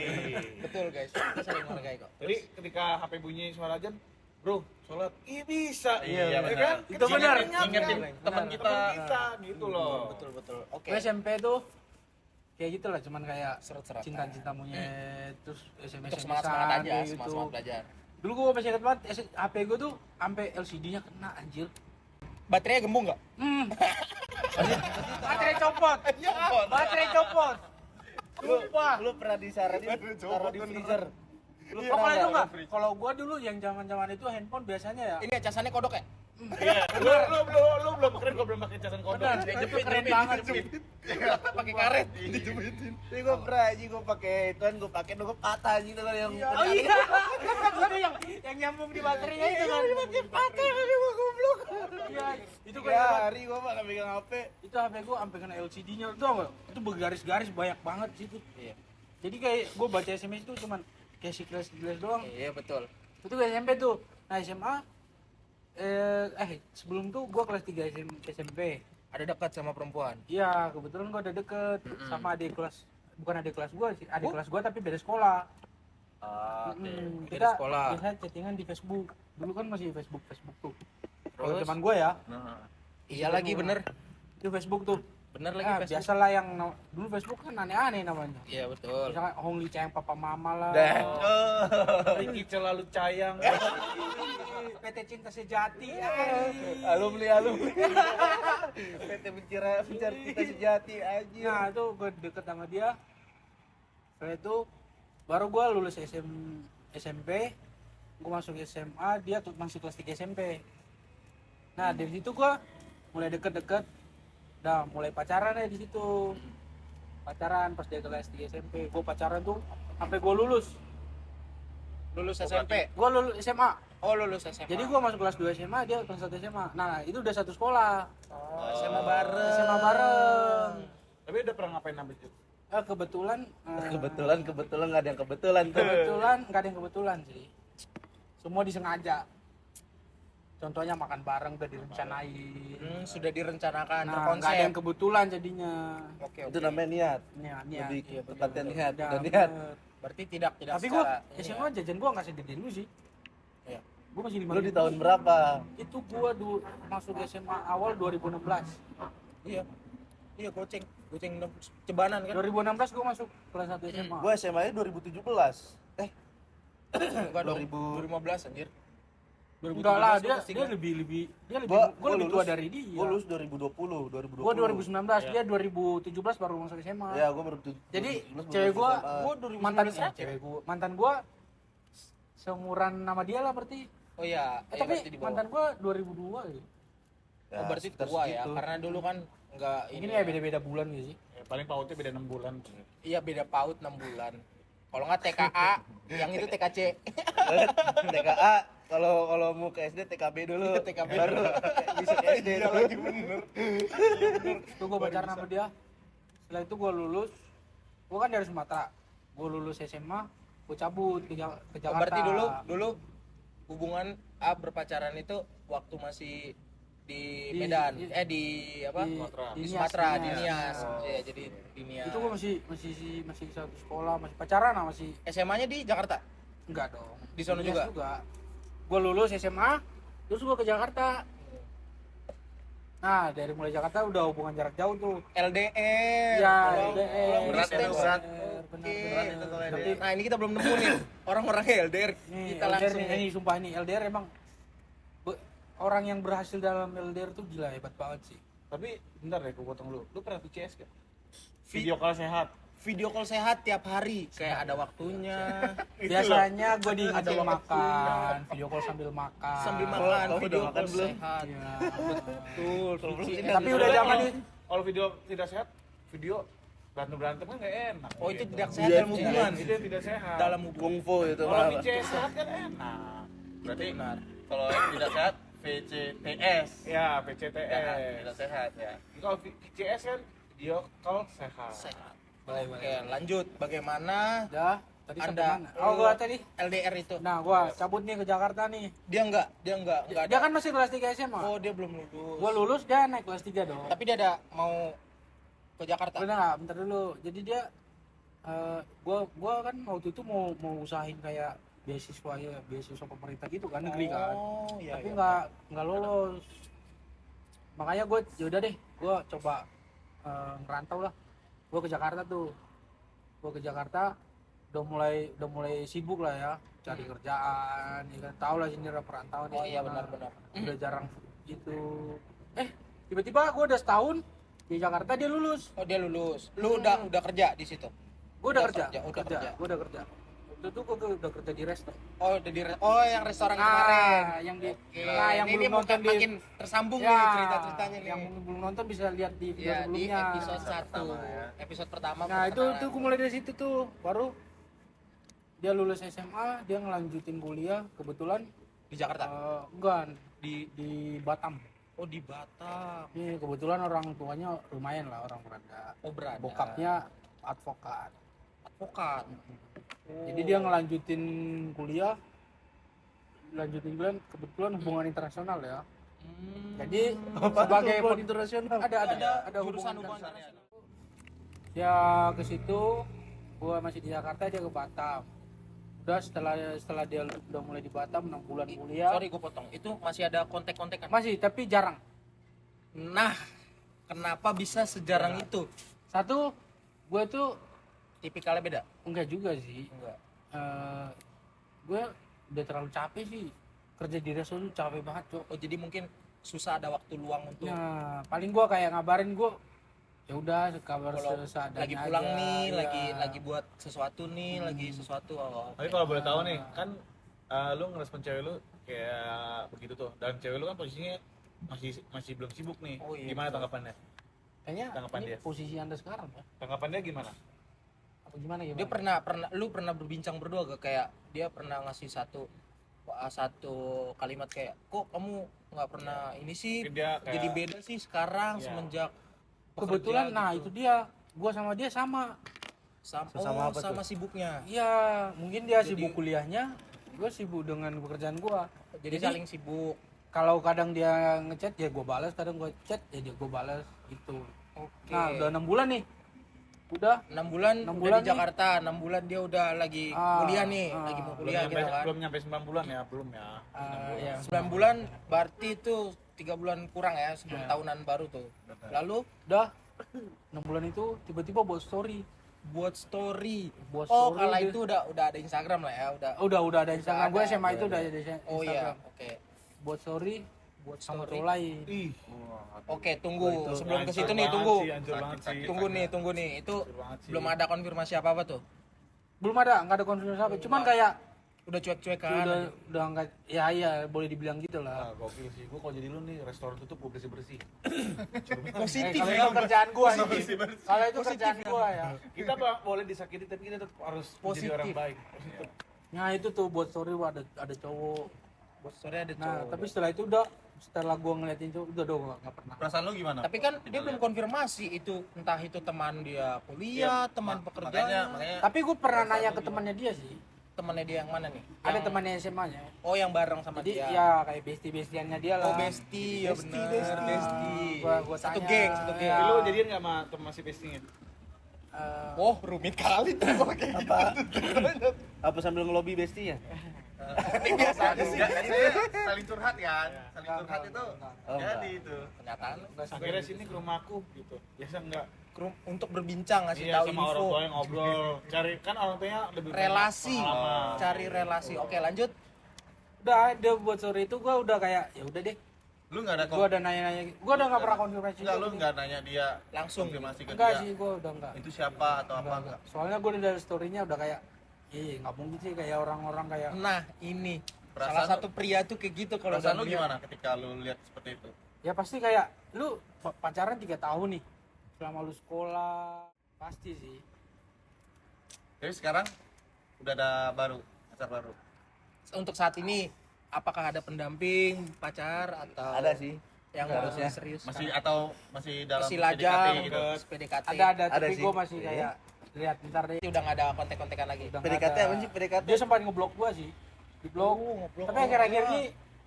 Betul guys, kita saling menghargai kok. Jadi ketika HP bunyi suara ajan, bro, sholat. Ih bisa. Iya, Ya benar. kan? Itu benar. Ingetin teman kita. Teman kita gitu loh. Betul. Oke. Gue SMP tuh kayak gitu lah, cuman kayak Seret-seretan. cinta-cinta monyet, terus SMS Untuk semangat-semangat aja, kayak semangat belajar. Dulu gue masih ingat banget, HP gue tuh sampai LCD-nya kena anjir. Baterainya gembung enggak? Baterai copot. Baterai copot. Lupa. Lu pernah disaranin taruh di freezer. Lu Oh, kalau itu nggak? enggak. Kalau gua dulu yang zaman-zaman itu handphone biasanya ya. Ini casannya kodok ya? Iya. Lu belum keren kok belum pakai casan kodok. Benar, itu keren banget sih. Pakai karet. Ini gue pernah aja gue pakai ituan, gue pakai gue patah aja tuh kan yang Oh iya. Itu yang nyambung di baterainya itu kan. Pakai patah kali gua goblok. Iya, itu tiga kayak hari gue malah megang HP. itu HP gua sampai kena LCD-nya tuh enggak? Itu bergaris-garis banyak banget sih itu. Iya. Jadi kayak gua baca SMS itu cuman kayak sekilas doang. Iya betul. Itu ke SMP tuh. Nah SMA sebelum tuh gue kelas 3 SMP. Ada dekat sama perempuan. Iya, kebetulan gue ada deket sama adik kelas, bukan adik kelas gue sih, adik Oh? kelas gue tapi beda sekolah. Beda Kita sekolah. biasanya chattingan di Facebook. Dulu kan masih Facebook tuh. Kalau Terus? zaman gue ya, Iya lagi bener. itu Facebook tuh. Bener lagi Ah, Facebook. biasalah yang dulu Facebook kan aneh-aneh namanya. Iya betul. Misalkan Hongli Cayang Papa Mama lah. Ricky selalu cayang. PT Cinta Sejati. alumni PT pencari kita sejati aja. Nah, itu gue deket sama dia. Setelah itu baru gue lulus SMP, gue masuk SMA, dia masih kelas 3 SMP. Nah, dari situ gue mulai deket-deket, udah mulai pacaran ya di situ. Pacaran pas dia kelas 3 SMP, gue pacaran tuh sampai gue lulus. Lulus SMP. Gue lulus SMA. Oh lulus SMA. Jadi gue masuk kelas 2 SMA, dia kelas 1 SMA. Nah, itu udah satu sekolah. SMA bareng. SMA bareng. Tapi udah pernah ngapain sampai itu? Kebetulan kebetulan nggak ada yang kebetulan tuh. kebetulan nggak ada yang kebetulan sih, semua disengaja. Contohnya makan bareng udah direncanain. Sudah direncanakan, Nah, terkonsep. nggak ada yang kebetulan jadinya. Oke, Itu namanya niat. Niat. Lebih iya, tepatnya bener, niat. Udah, Dan niat. bener. Berarti tidak Tapi gua secara- SMA jajan gua nggak segede lu sih. Iya. Gua masih 5.000. Lu di tahun berapa? Itu gua masuk SMA awal 2016. Iya. Iya goceng cebanan kan. 2016 gua masuk kelas 1 SMA. Gua SMA-nya 2017. Enggak dong. 2000. 2015 anjir. Enggak lah, dia kelas tiga. lebih Gua gua lebih tua dari dia. Gua lulus 2020. Gua 2019, dia 2017 baru masuk SMA. Ya, gua baru Jadi 2017 baru cewek gua, SMA. Gua 2019 mantan aja. cewek gua, mantan gua seumuran nama dia lah berarti. Oh iya, Tapi berarti di bawah. mantan gua 2002 ya. Ya, Oh, berarti sekitar tua ya, segitu. karena dulu kan enggak Ini ya beda-beda bulan gitu sih. Ya, paling pautnya beda 6 bulan. Iya beda PAUD 6 bulan. Kalau nggak TKA, yang itu TKC. TKA kalau mau ke SD TKB dulu. TKB baru bisa ke SD dulu. lagi bener. Itu gua pacaran sama dia. Setelah itu gua lulus. Gua kan dari Sumatera. Gua lulus SMA, gua cabut ke Oh, Jakarta. berarti dulu hubungan berpacaran itu waktu masih di Medan, di apa? di Di Nias, Sumatera, di Nias. Nias. Iya, jadi di Nias. Itu gua masih satu sekolah, masih pacaran lah, masih SMA-nya di Jakarta. enggak dong. Di sono Nias juga? Gua lulus SMA, terus gua ke Jakarta. Nah, dari mulai Jakarta udah hubungan jarak jauh tuh. LDR. Ya, Long- LDR. long Berat, distance. berat. Oke. Berat itu kalau Tapi, LDR. nah ini kita belum nemu nih orang-orang LDR. Nih, Kita LDR langsung nih, ini sumpah ini LDR emang orang yang berhasil dalam LDR tuh gila hebat banget sih. Tapi bentar deh, gue potong lu. Lu pernah VCS gak? Video call sehat. video call sehat tiap hari, kayak ada waktunya. Biasanya gue diingetin Ada waktu. makan, video call sambil makan. Sambil Kamu makan udah video makan call belum? sehat. Iya. Betul. VCS. Tapi udah zaman nih. Kalau video tidak sehat, video berantem kan gak enak. Oh itu gitu. tidak sehat Iya, dalam hubungan. Itu yang tidak sehat. Dalam hubungan. Kungfu itu Kalau mah. VCS sehat kan enak. Berarti Benar. kalau yang tidak sehat VCTS. Ya, PCTS. Tidak sehat ya. Kalau VCS kan video call sehat. Sehat. Oke, lanjut. Bagaimana Udah, tadi sampai Anda mana? Oh, gua tadi. LDR itu? Nah, gua cabut nih ke Jakarta nih. Dia enggak ada. Dia kan masih kelas 3 SMA. Oh, dia belum lulus. Gua lulus, dia naik kelas 3 dong. Tapi dia ada mau ke Jakarta. Bener, bentar dulu. Jadi dia gua kan waktu itu mau usahain kayak beasiswa pemerintah gitu kan, negeri kan. Oh, iya. Tapi iya. nggak lolos. Makanya gue yaudah deh, gue coba ngerantau lah. Gue ke Jakarta tuh. Gue ke Jakarta udah mulai sibuk lah ya, cari kerjaan, ya kan. Tahu lah sini perantauan. Oh di iya sana. benar. Udah jarang gitu. Tiba-tiba gue udah setahun di Jakarta dia lulus. Oh, dia lulus. Lu udah kerja di situ. Gue udah Udah kerja. kerja. Gue udah kerja. Waktu itu gue udah kerja di resto. Oh, yang restoran kemarin. yang di Oke. yang ini belum nonton makin tersambung Ya, nih cerita-ceritanya nih. Yang belum nonton bisa lihat di video Ya, di sebelumnya. episode 1. Episode pertama. Nah, itu perkenalan. gue mulai dari situ tuh. Baru dia lulus SMA, dia ngelanjutin kuliah kebetulan di Jakarta. enggak di Batam. Oh, di Batam. Ini kebetulan orang tuanya lumayan lah, orang berada. Oh, berada. Bokapnya advokat. Advokat. Jadi dia ngelanjutin kuliah lanjutin bilang kebetulan hubungan internasional ya. Jadi Apa sebagai tuh hubungan internasional? ada jurusan hubungan hubungan internasional. Ya ke situ gua masih di Jakarta, dia ke Batam. Udah setelah dia udah mulai di Batam 6 bulan kuliah. Sorry gue potong. Itu masih ada kontak-kontakan. Masih tapi jarang. Nah, kenapa bisa sejarang itu? Satu, gue tuh Tipikalnya beda. enggak juga sih. Enggak. Gue udah terlalu capek sih. Kerja di resto tuh capek banget, Cok. Oh, jadi mungkin susah ada waktu luang untuk Nah, paling gue kayak ngabarin gue ya udah kabar kalau seadanya lagi pulang aja, nih, iya. lagi buat sesuatu nih, lagi sesuatu. Oh, Tapi kalau boleh tahu nih, kan lu ngerespon cewek lu kayak begitu tuh, dan cewek lu kan posisinya masih belum sibuk nih. Oh, iya, Gimana betul. tanggapannya? Kayaknya Tanggapan ini dia. posisi Anda sekarang ya. Tanggapannya gimana? Apa gimana Dia lu pernah berbincang berdua gak, kayak dia pernah ngasih satu kalimat kayak, kok kamu nggak pernah ini sih, Mungkin dia kayak- jadi beda sih sekarang Iya. semenjak kebetulan pekerja nah gitu. itu dia, gua sama dia sama. Sama apa sama tuh? sibuknya. Iya, mungkin dia Jadi- sibuk kuliahnya, gue sibuk dengan pekerjaan gua. Jadi saling sibuk. Kalau kadang dia ngechat ya gua balas, kadang gua chat ya dia gua balas gitu. Oke. Nah, udah 6 bulan nih. Udah 6 bulan, 6 udah bulan di nih. Jakarta, 6 bulan dia udah lagi kuliah nih, lagi mau kuliah gitu kan. Belum nyampe 9 bulan ya, belum ya. ya. 9 bulan berarti itu 3 bulan kurang ya, sebelum tahunan baru tuh. Lalu Udah 6 bulan itu tiba-tiba buat story. buat story. Buat Oh, story kala dia. itu udah ada Instagram lah ya, udah. Udah ada Instagram. Gue ada, SMA itu udah ada Instagram. Oh iya, oke. Buat story Buat sama story. cowok lain. Ih, Oke, tunggu. Itu Sebelum ke hancur situ nih, banget tunggu. sih, hancur banget sih. Tunggu nih. Itu Hancur banget sih. belum ada konfirmasi apa-apa tuh. Belum ada, nggak ada konfirmasi apa. Cuman kayak Udah cuek-cuek kan. udah nggak, ya boleh dibilang gitu lah. Ah, gokil sih. Gua kalau jadi lu nih, restoran tutup gua bersih-bersih. Positif Kalau ya. itu kerjaan gua sih. Kalau itu kerjaan gua ya. Kita boleh disakiti, tapi kita tetap harus Positif. jadi orang baik. Positif. Nah itu tuh buat story wah, ada cowok. Buat story ada Nah cowok. tapi setelah itu udah, setelah gua ngeliatin cowok udah dong nggak pernah. Perasaan lu gimana? Tapi kan dia belum konfirmasi itu, entah itu teman dia kuliah, teman pekerjaan. makanya Tapi gua pernah nanya ke temannya dia sih. Temannya dia yang mana nih? Ada Yang- temannya SMA-nya. Oh, yang bareng sama Jadi dia. ya kayak bestie-bestiannya dia lah. Oh, bestie, ya benar, bestie. Gua Satu tanya, geng, satu geng. ya, Tapi lu jadian nggak sama teman masih bestingnya? Oh, rumit kali tuh kalau kayak gitu. Apa sambil ngelobi bestinya? Ini biasa aja sih. saling curhat kan? Saling Enggak, curhat itu. enggak. Oh, Jadi itu. Kenyataan Akhirnya sini ke rumahku gitu. Biasa enggak? untuk berbincang ngasih Iya, tahu sama orang info, tua yang ngobrol. Cari kan orang tuanya lebih banyak relasi, pengalaman. cari relasi. Oke, lanjut. Udah dia buat story itu gua udah kayak ya udah deh. Lu enggak ada Gua udah nanya-nanya. Gua udah nggak pernah konfirmasi. Enggak, lu gitu. enggak nanya dia Langsung konfirmasi ke Enggak dia. sih, gua udah enggak. Itu siapa atau apa enggak? Soalnya gua udah dari story-nya udah kayak nggak mungkin sih kayak orang-orang kayak Nah, ini Perasaan salah satu pria tuh kayak gitu kalau Perasaan lu udah lihat. gimana ketika lu lihat seperti itu? ya pasti kayak lu pacaran 3 tahun nih. Selama lu sekolah pasti sih. Jadi sekarang udah ada pacar baru. Untuk saat ini apakah ada pendamping pacar atau Ada sih. yang Harusnya. serius? Masih atau masih dalam Masih PDKT lajang, gitu? PDKT. Ada Ada tapi sih. gua masih Iya. kayak lihat bentar deh. Udah nggak ada kontak-kontakan lagi. Udah nggak PDKT ada. apa sih PDKT? Dia sempat ngeblok gua sih. Diblok. ngeblok. Tapi akhir-akhir ini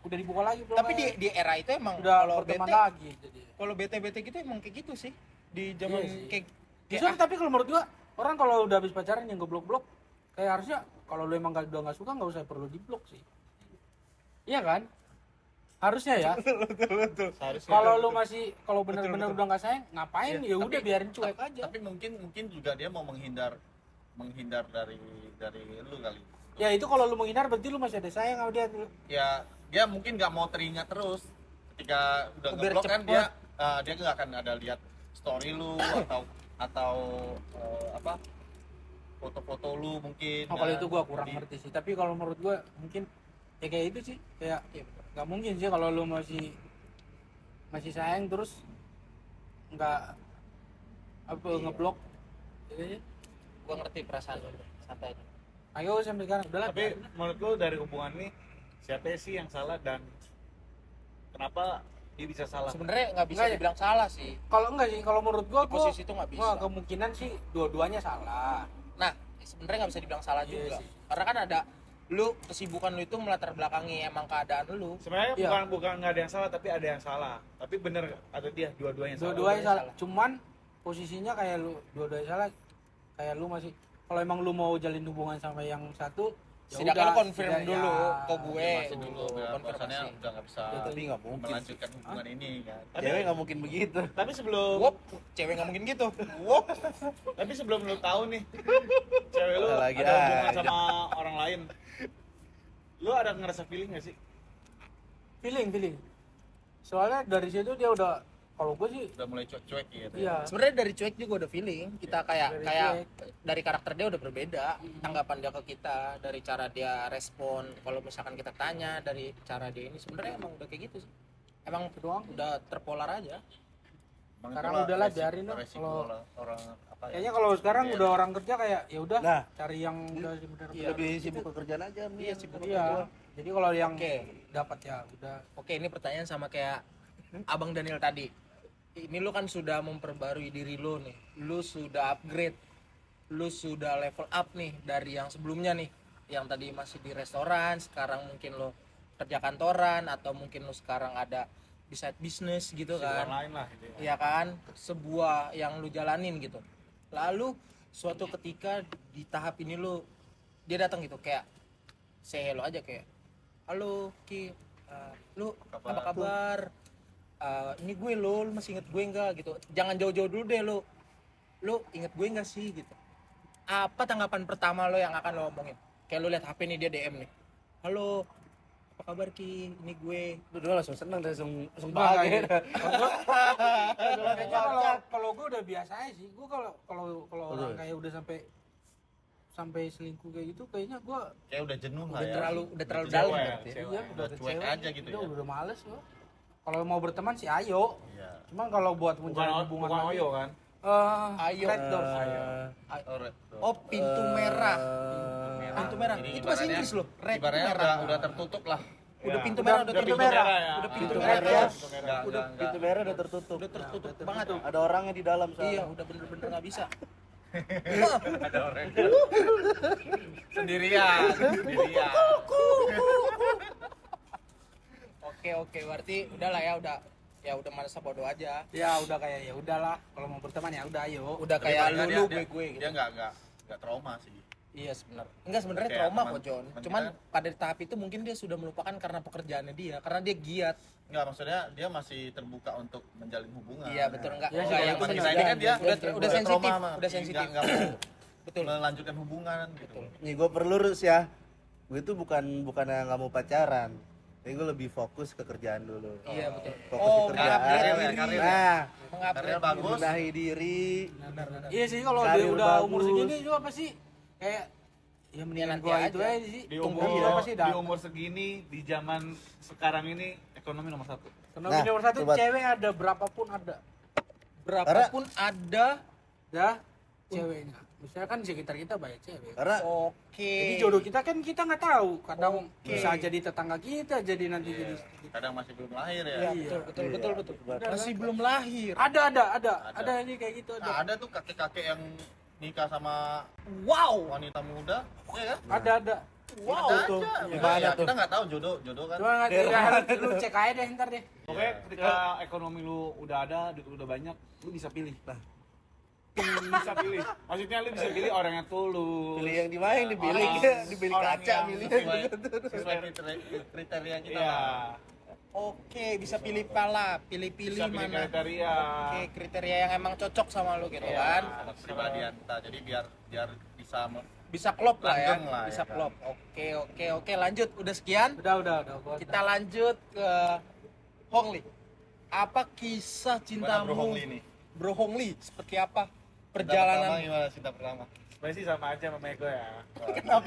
udah dibuka lagi bloknya. Tapi di era itu emang udah kalau berteman bete, lagi jadi. kalau bete gitu emang kayak gitu sih. Di zaman Iya sih. kayak Justru tapi kalau menurut gua orang kalau udah habis pacaran yang ngeblok-blok kayak harusnya kalau lu emang udah nggak suka nggak usah perlu diblok sih. Iya kan? Harusnya ya. Seharusnya. Kalau lu masih kalau benar-benar udah nggak sayang ngapain ya udah Tapi- biarin cuek aja. Tapi mungkin juga dia mau menghindar dari lu kali. Ya itu kalau lu menghindar berarti lu masih ada sayang sama dia. Ya dia mungkin nggak mau teringat terus ketika udah Biar ngeblok kan cepet. dia nggak akan ada lihat story lu atau apa foto-foto lu mungkin. Oh, kalau kan. itu gua kurang Jadi, ngerti sih. Tapi kalau menurut gua mungkin ya kayak itu sih kayak nggak mungkin sih kalau lu masih sayang terus nggak apa ngeblok. Jadi, gua ngerti perasaan lu. Santai. ayo sampai sekarang udah lah. Tapi menurut lu dari hubungan ini siapa sih yang salah dan kenapa dia bisa salah? Sebenarnya nggak bisa Nggak ya? dibilang salah sih. Kalau enggak sih, kalau menurut gua Di posisi itu nggak bisa. wah, kemungkinan sih dua-duanya salah. Nah, sebenarnya nggak bisa dibilang salah Iya juga. sih. Karena kan lu kesibukan lu itu melatar belakangi emang keadaan lu. Sebenarnya Iya. bukan nggak ada yang salah, tapi ada yang salah. Tapi bener ada dia dua-duanya salah. Dua-duanya salah. Cuman posisinya kayak lu dua-duanya salah. Kayak lu masih kalau emang lu mau jalin hubungan sama yang satu, ya Setidaknya udah, lu confirm setidaknya- dulu ke gue. Masih dulu biar bahwasannya konfirmasi. udah nggak bisa Tapi nggak mungkin melanjutkan hubungan ini kan. Cewek nggak mungkin begitu. Tapi sebelum Wop, cewek nggak mungkin gitu. Wop. tapi sebelum lu tahu nih cewek lu Lagi ada hubungan aja. sama orang lain, lu ada ngerasa feeling gak sih? Feeling. Soalnya dari situ dia udah, kalau gue sih, Udah mulai cuek-cuek gitu. iya. Sebenarnya dari cuek juga udah feeling. Kita kayak Dari kayak cuek. dari karakter dia udah berbeda. Tanggapan dia ke kita, dari cara dia respon. Kalau misalkan kita tanya dari cara dia ini sebenarnya emang udah kayak gitu sih. Emang Itu doang. udah terpolar aja. Emang Sekarang itulah udahlah, resiko- biarin lah. resiko Kalau- orang apa ya? Kayaknya kalau sekarang Iya. udah orang kerja kayak ya udah Nah. cari yang udah bener-bener. Iya. Lebih sibuk ke kerjaan aja. Iya, sibuk ke Iya. Jadi kalau yang Oke. dapat ya udah. Oke, ini pertanyaan sama kayak Abang Daniel tadi. Ini lu kan sudah memperbarui diri lu nih. Lu sudah upgrade. Lu sudah level up nih dari yang sebelumnya nih. Yang tadi masih di restoran, sekarang mungkin lu kerja kantoran atau mungkin lu sekarang ada di side business gitu Kesibukan kan. lain lah gitu ya. Iya kan? Sebuah yang lu jalanin gitu. Lalu suatu ketika di tahap ini dia datang gitu kayak say hello aja kayak, halo Ki, lu apa kabar? Ini gue lu masih inget gue nggak gitu? Jangan jauh-jauh dulu deh lu inget gue nggak sih gitu? Apa tanggapan pertama lo yang akan lo omongin? Kayak lu lihat HP nih, dia DM nih, halo apa kabar Ki, ini gue. Lu dulu langsung seneng langsung Enggak, bahagia. Kayaknya kalau gue udah biasa aja sih. Gue kalau orang kayak udah sampai selingkuh kayak gitu, kayaknya gue Kayak udah jenuh lah Udah ya. terlalu Cewek, dalam ya, berarti. cewek. iya Udah ke cuek cewek, aja gitu udah, ya. udah males gue. Kalau mau berteman sih ayo. Iya. Cuman kalau buat Bukan menjalin hubungan bukan lagi, Oyo kan? Ayo. red doors. Oh, red door. Oh, pintu merah. Merah. Pintu merah. Jadi Itu bahasa ibaratnya- Inggris loh. Red Ibaratnya merah. udah tertutup lah. Udah Ya. pintu Udah- merah, udah udah tertutup. pintu merah. ya. Udah pintu Pintu merah. merah. Udah Pintu merah udah tertutup. Udah tertutup banget. Ada orangnya di dalam Iya, soalnya. udah bener-bener nggak bisa. Ada orang sendirian. Oke, berarti udah lah ya udah masa bodoh aja. Ya udah kayak ya udahlah. Kalau mau berteman ya udah ayo. Udah Tapi kayak paling nggak lu dia- gue gitu. Dia nggak trauma sih. Iya sebenarnya. Enggak sebenarnya Kayak trauma teman- kok John. teman Cuman kita. pada tahap itu mungkin dia sudah melupakan karena pekerjaannya dia, karena dia giat. Enggak, maksudnya dia masih terbuka untuk menjalin hubungan. Iya betul enggak? Iya sih, Enggak kalau yang itu Kita benar. ini kan dia udah sensitif, trauma, udah sensitif. Nggak mau Betul. melanjutkan hubungan gitu. Nih gue perlu lurus ya. Gue tuh bukan yang nggak mau pacaran. Tapi gue lebih fokus ke kerjaan dulu. Iya betul. Fokus Oh, ke kerjaan. mengupgrade karir, diri. karir. Nah, Mengupgrade Karir bagus. benahi diri. Iya sih kalau Karir dia udah umur bagus. segini juga pasti kayak ya mendingan nanti gua aja. itu aja sih. Di Tunggu umur juga pasti di dah. umur segini, di zaman sekarang ini ekonomi nomor satu. Karena Nah, nomor satu coba. cewek ada berapapun ada. Berapapun ada. Dah ceweknya. Misalnya kan di sekitar kita banyak cewek. Karena Oke. Jadi jodoh kita kan kita nggak tahu. Kadang Oke. bisa jadi tetangga kita, jadi nanti Iya. jadi Kadang masih belum lahir ya. Iya, Iya. betul. Masih belum lahir. ada ini kayak gitu Nah, ada tuh kakek-kakek yang nikah sama Wow. wanita muda, ya kan? ada. Wow. Ada tuh. aja. Gimana Ya, tuh? kita nggak tahu jodoh kan. Cuma nggak lu cek aja deh ntar deh. Pokoknya ketika ekonomi lu udah ada, duit lu udah banyak, lu bisa pilih. Nah, bisa pilih. Maksudnya lu bisa pilih orang yang tulus. pilih yang di mana yang dipilih, Orang- dipilih orang kaca, yang milih. Sesuai kriteria kita Iya. lah. Oke, bisa pilih pala, pilih-pilih Bisa pilih mana. kriteria. Oke, kriteria yang emang cocok sama lu gitu Iya. kan. Sama kepribadian kita. Jadi biar bisa Bisa klop lah ya. Langgeng lah, Bisa ya kan? klop. Oke, lanjut. Udah sekian. Udah. Gua Kita lanjut ke Hongli. Apa kisah Gimana Bro cintamu? Hongli nih? Bro Hongli, seperti apa Cinta pertama perjalanan? gimana cinta pertama? Sebenarnya sih sama aja sama Eko ya. Kenapa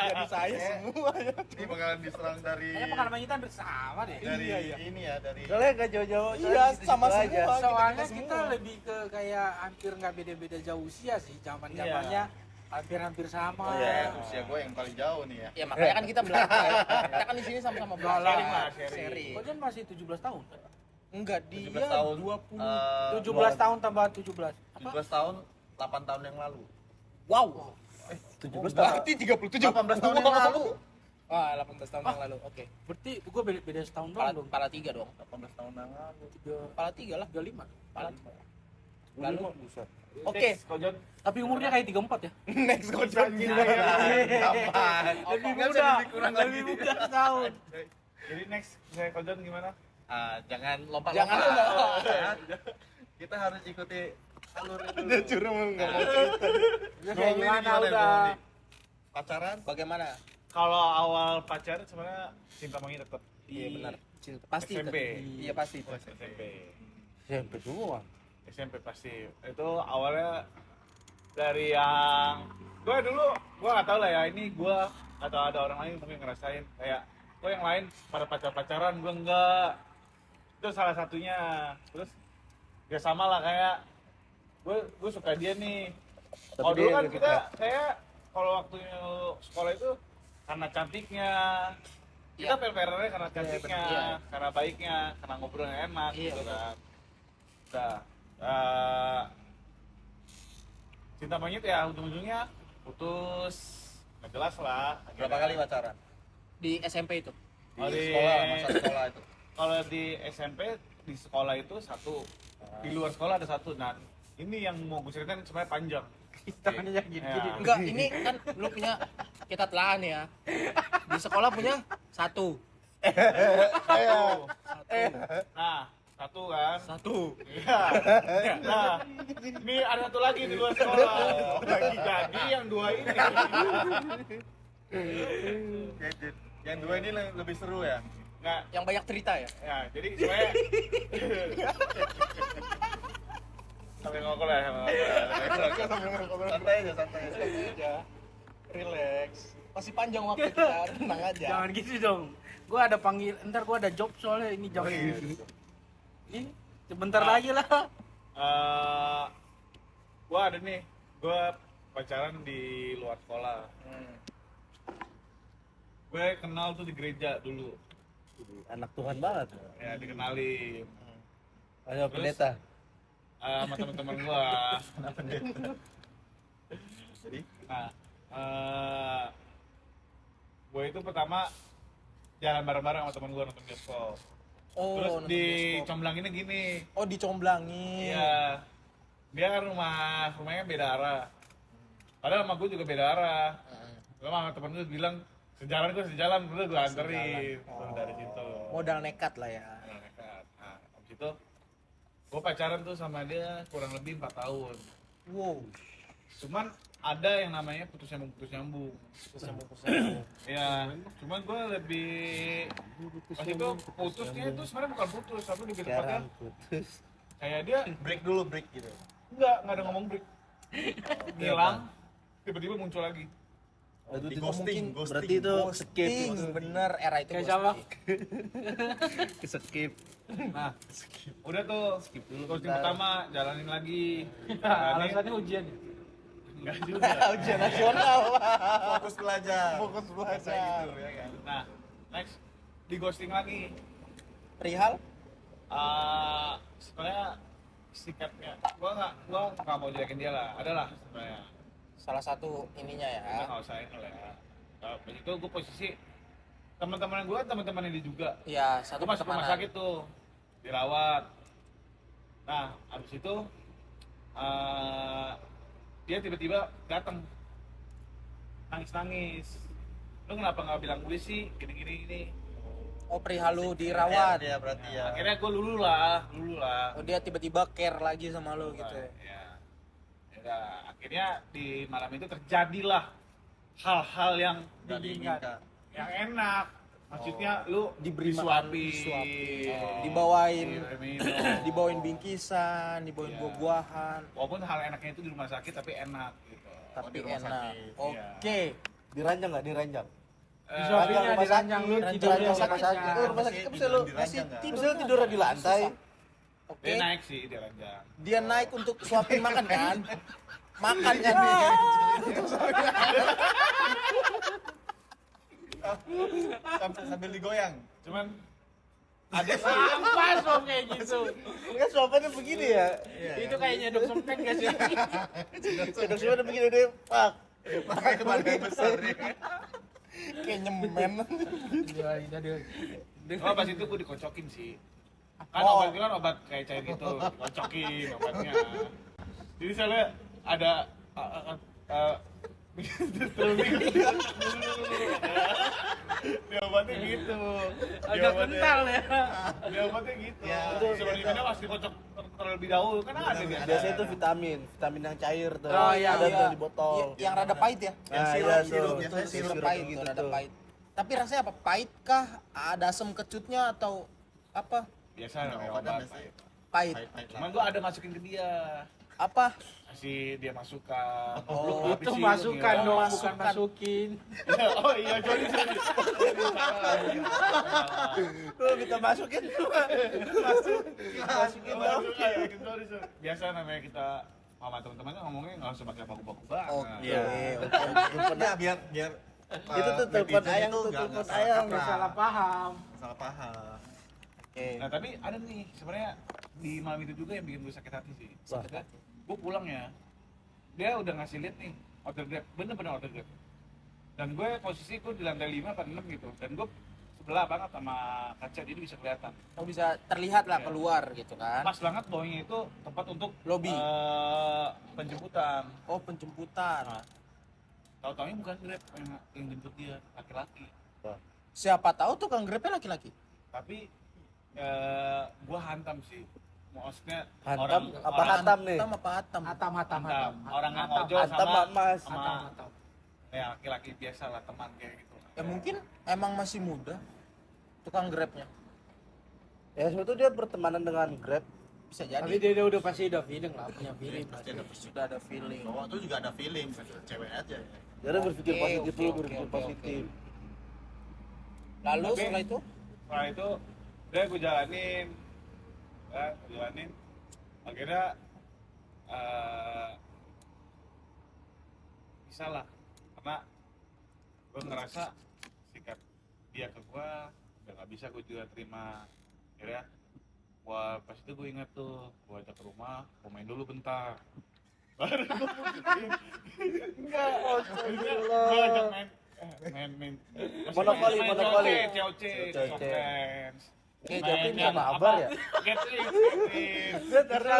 jadi saya semua ya? Ini bakalan diserang dari Kayaknya pengalaman kita bersama deh. dari Iya. ini ya dari Soalnya gak jauh-jauh. Iya, soalnya sama gitu-gitu semua. aja. Soalnya kita kita semua. lebih ke kayak hampir nggak beda-beda jauh usia sih, zaman-zamannya hampir-hampir sama. Oh ya, usia gue yang paling jauh nih ya. Ya makanya kan kita belajar. Kita kan di sini sama-sama Enggak lah. belajar. Sharing. Sharing. Kok Jan masih 17 tahun? Enggak, dia 17 tahun 20. 17 tahun tambah 17. 17 tahun 8 tahun yang lalu. Wow. 17 tahun. Berarti 37. 18 tahun yang lalu. Wah, 18 tahun yang lalu. Oke. Berarti gua beda setahun doang dong. Kepala 3 dong. 18 tahun yang lalu. Kepala 3 lah. 35. Kepala 3. Lalu Buset. oke. Next, Ko Jon. Tapi umurnya kayak 34 ya. Next coach Lebih muda. Lebih muda setahun. Jadi next, saya Ko Jon gimana? Jangan lompat. Jangan lompat. Kita harus ikuti alur itu. Dia curang enggak mau cerita. Kayak gimana udah. Pacaran? Bagaimana? Kalau awal pacaran sebenarnya cinta monyet tetap Iya benar. Cinta pasti SMP. Iya pasti. SMP. SMP semua. SMP pasti. Itu awalnya dari yang gue dulu nggak tahu lah ya, ini gue atau ada orang lain mungkin ngerasain kayak gue yang lain pada pacaran gue enggak. Itu salah satunya. Terus ya sama lah kayak gue suka dia nih. Tapi Oh dulu dia kan lebih kita kayak kalau waktu sekolah itu karena cantiknya kita fair-fairnya karena cantiknya, Iya. karena baiknya, karena ngobrolnya enak Iya, gitu kan. Udah cinta monyet ya ujung-ujungnya putus, nggak jelas lah. Berapa kali pacaran? Di SMP itu. Di Oh, di- sekolah, masa sekolah itu. Kalau di SMP di sekolah itu satu, di luar sekolah ada satu. Nah ini yang mau gue ceritain sebenarnya panjang. Tangannya gini. Ya. Enggak, ini kan lu punya kita telah nih ya. Di sekolah punya satu. Satu. Nah satu kan. Satu. Iya. Nah, ini ada satu lagi di luar sekolah. Jadi yang dua ini. Yang dua ini lebih seru ya. Nggak, Yang banyak cerita ya. ya jadi sebenarnya sambil ngokol ya, Santai aja, santai aja. Relax. Masih panjang waktu kita, tenang aja. Jangan gitu dong. Gua ada panggil, ntar gua ada job soalnya ini jam. Ini sebentar lagi lah. Gua ada nih, gua pacaran di luar sekolah. Gue kenal tuh di gereja dulu, Anak Tuhan banget. ya dikenalin Ayo Terus? pendeta. sama teman-teman gua. Jadi, Nah, gue itu pertama jalan bareng-bareng sama temen gue nonton bioskop. Oh, Terus nonton di bioskop. Comblangin gini, Oh, dicomblangin. iya, dia kan rumahnya beda arah. Padahal sama gue juga beda arah. Lalu sama temen gue bilang sejalan, udah gue anterin. Terus dari situ. Modal nekat lah ya. Nah, nekat. Nah, abis itu gue pacaran tuh sama dia kurang lebih 4 tahun. Wow. Cuman ada yang namanya putus nyambung. Ya, cuman gue lebih pas itu putusnya itu sebenarnya bukan putus, tapi lebih tepatnya Sekarang putus. kayak dia break dulu, break gitu. nggak ada ngomong break, ngilang, tiba-tiba muncul lagi. Itu Di di ghosting, Berarti itu skip. Ghosting, bener era itu Kayak ghosting. siapa? Skip. Nah, udah tuh Skip dulu ghosting bentar. pertama jalanin lagi. Alasannya ujian. Enggak juga. Ujian nasional. Fokus belajar. Fokus belajar. Gitu, ya kan? Nah, next di ghosting lagi. Perihal Sebenarnya sikapnya, gua nggak mau jelekin dia lah, adalah sebenarnya. salah satu ininya ya. Kita nggak usah ini lah ya. Pas itu gue posisi teman-teman gue, teman-teman ini juga. Iya, satu Gue masuk rumah pertemanan. sakit tuh, dirawat. Nah, abis itu dia tiba-tiba datang, nangis-nangis. Lu kenapa nggak bilang gue sih, gini-gini. Oh, perihal lu dirawat. Ya, berarti ya. Akhirnya gue lulu lah. Oh, dia tiba-tiba care lagi sama lu gitu ya. Ya, akhirnya di malam itu terjadilah hal-hal yang Nggak diinginkan. yang enak. Maksudnya lu Diberi disuapin, makan, disuapin. Dibawain. minum. Dibawain bingkisan, dibawain Iya. buah-buahan. Walaupun hal enaknya itu di rumah sakit tapi enak gitu. Tapi di rumah enak. sakit. Oke. Diranjang nggak diranjang? Disuapinnya rumah diranjang lu sakit, tidur di ranjang rumah rumah sakit. sakit. Rumah sakit kan bisa lu Diranjang masih nggak? tidur, tidur di lantai. Oke. Dia naik sih, dia ranjang. Dia naik untuk suapin makan kan? Makannya nih. Sambil digoyang. Cuman ada sih Yang pas dong kayak gitu. Kan suapannya begini ya. Itu kayaknya dok sempen gak sih? Dok suapannya begini deh, pak. pakai kembali besar nih. Kayak nyemen. Oh pas itu gue dikocokin sih. Kan Oh. obat itu kan obat kayak cair gitu, kocokin obatnya. Jadi soalnya ada dia obatnya gitu. Agak kental ya. Dia obatnya gitu. Ya, Sebelum diminum harus dikocok terlebih dahulu kan ada dia. Biasanya itu vitamin yang cair tuh. Oh, iya, ada iya. tuh di botol. Yang rada pahit ya. Nah, sirup, iya, sirup, tuh. biasanya Sirup sirup pahit gitu, gitu, rada tuh. pahit. Tapi rasanya apa? Pahit kah? Ada asam kecutnya atau apa? Biasa namanya Obat obat. biasanya. Pahit. Pahit-pahit lah. Cuman gua ada masukin ke dia. Apa? Kasih dia masukan. Oh, Lu Itu habisin, masukan gila. dong, bukan Masukan. masukin. Oh iya, sorry. Lu kita masukin. Masukin dong. Sorry. Biasa namanya kita sama teman-teman kan ngomongnya nggak usah pakai baku-baku banget. Oke. Iya. Oke. Nah, biar Itu tuh telepon netizen ayang itu tuh, nggak telepon salah ayang. kaprah. Salah paham. Salah paham. Oke. Nah tapi ada nih sebenarnya di malam itu juga yang bikin gue sakit hati sih. Wah. Gue pulang ya, dia udah ngasih lihat nih order Grab, bener-bener order Grab. Dan gue posisi gue di lantai 5 atau 6 gitu, dan gue sebelah banget sama kaca jadi bisa kelihatan. Oh, bisa terlihat lah Iya. keluar gitu kan. Pas banget bawahnya itu tempat untuk Lobby. penjemputan. Oh, penjemputan. Nah, tahu-taunya bukan Grab yang jemput dia, laki-laki. Siapa tahu tukang Grabnya laki-laki. Tapi gue hantam sih, maksudnya Hantam apa orang hatam nih? Hatam apa hatam? Hatam. hantam, orang nggak Hatam. ngojol Hatam sama mas. sama ya laki-laki biasa lah, teman kayak gitu. Ya mungkin emang masih muda tukang Grabnya. Ya sebetulnya dia bertemanan dengan Grab. Bisa jadi. Tapi dia udah pasti udah feeling lah, punya feeling. Pasti ada sudah ada feeling. cowok tuh juga ada feeling, cewek aja. Dia berpikir Oke, positif oke, dulu, oke, berpikir oke, positif. Lalu Tapi- setelah itu Setelah itu udah gue jalanin, akhirnya bisa lah, karena gue ngerasa sikap dia ke gue udah nggak bisa gue juga terima. Akhirnya pas itu gue ingat tuh, gue ajak ke rumah, gue main dulu bentar. Baru gue putusin. Enggak, gue ajak main Monopoli, monopoli. COC, COC. Oke, Main jawabin yang sama Abar ya? Gathering.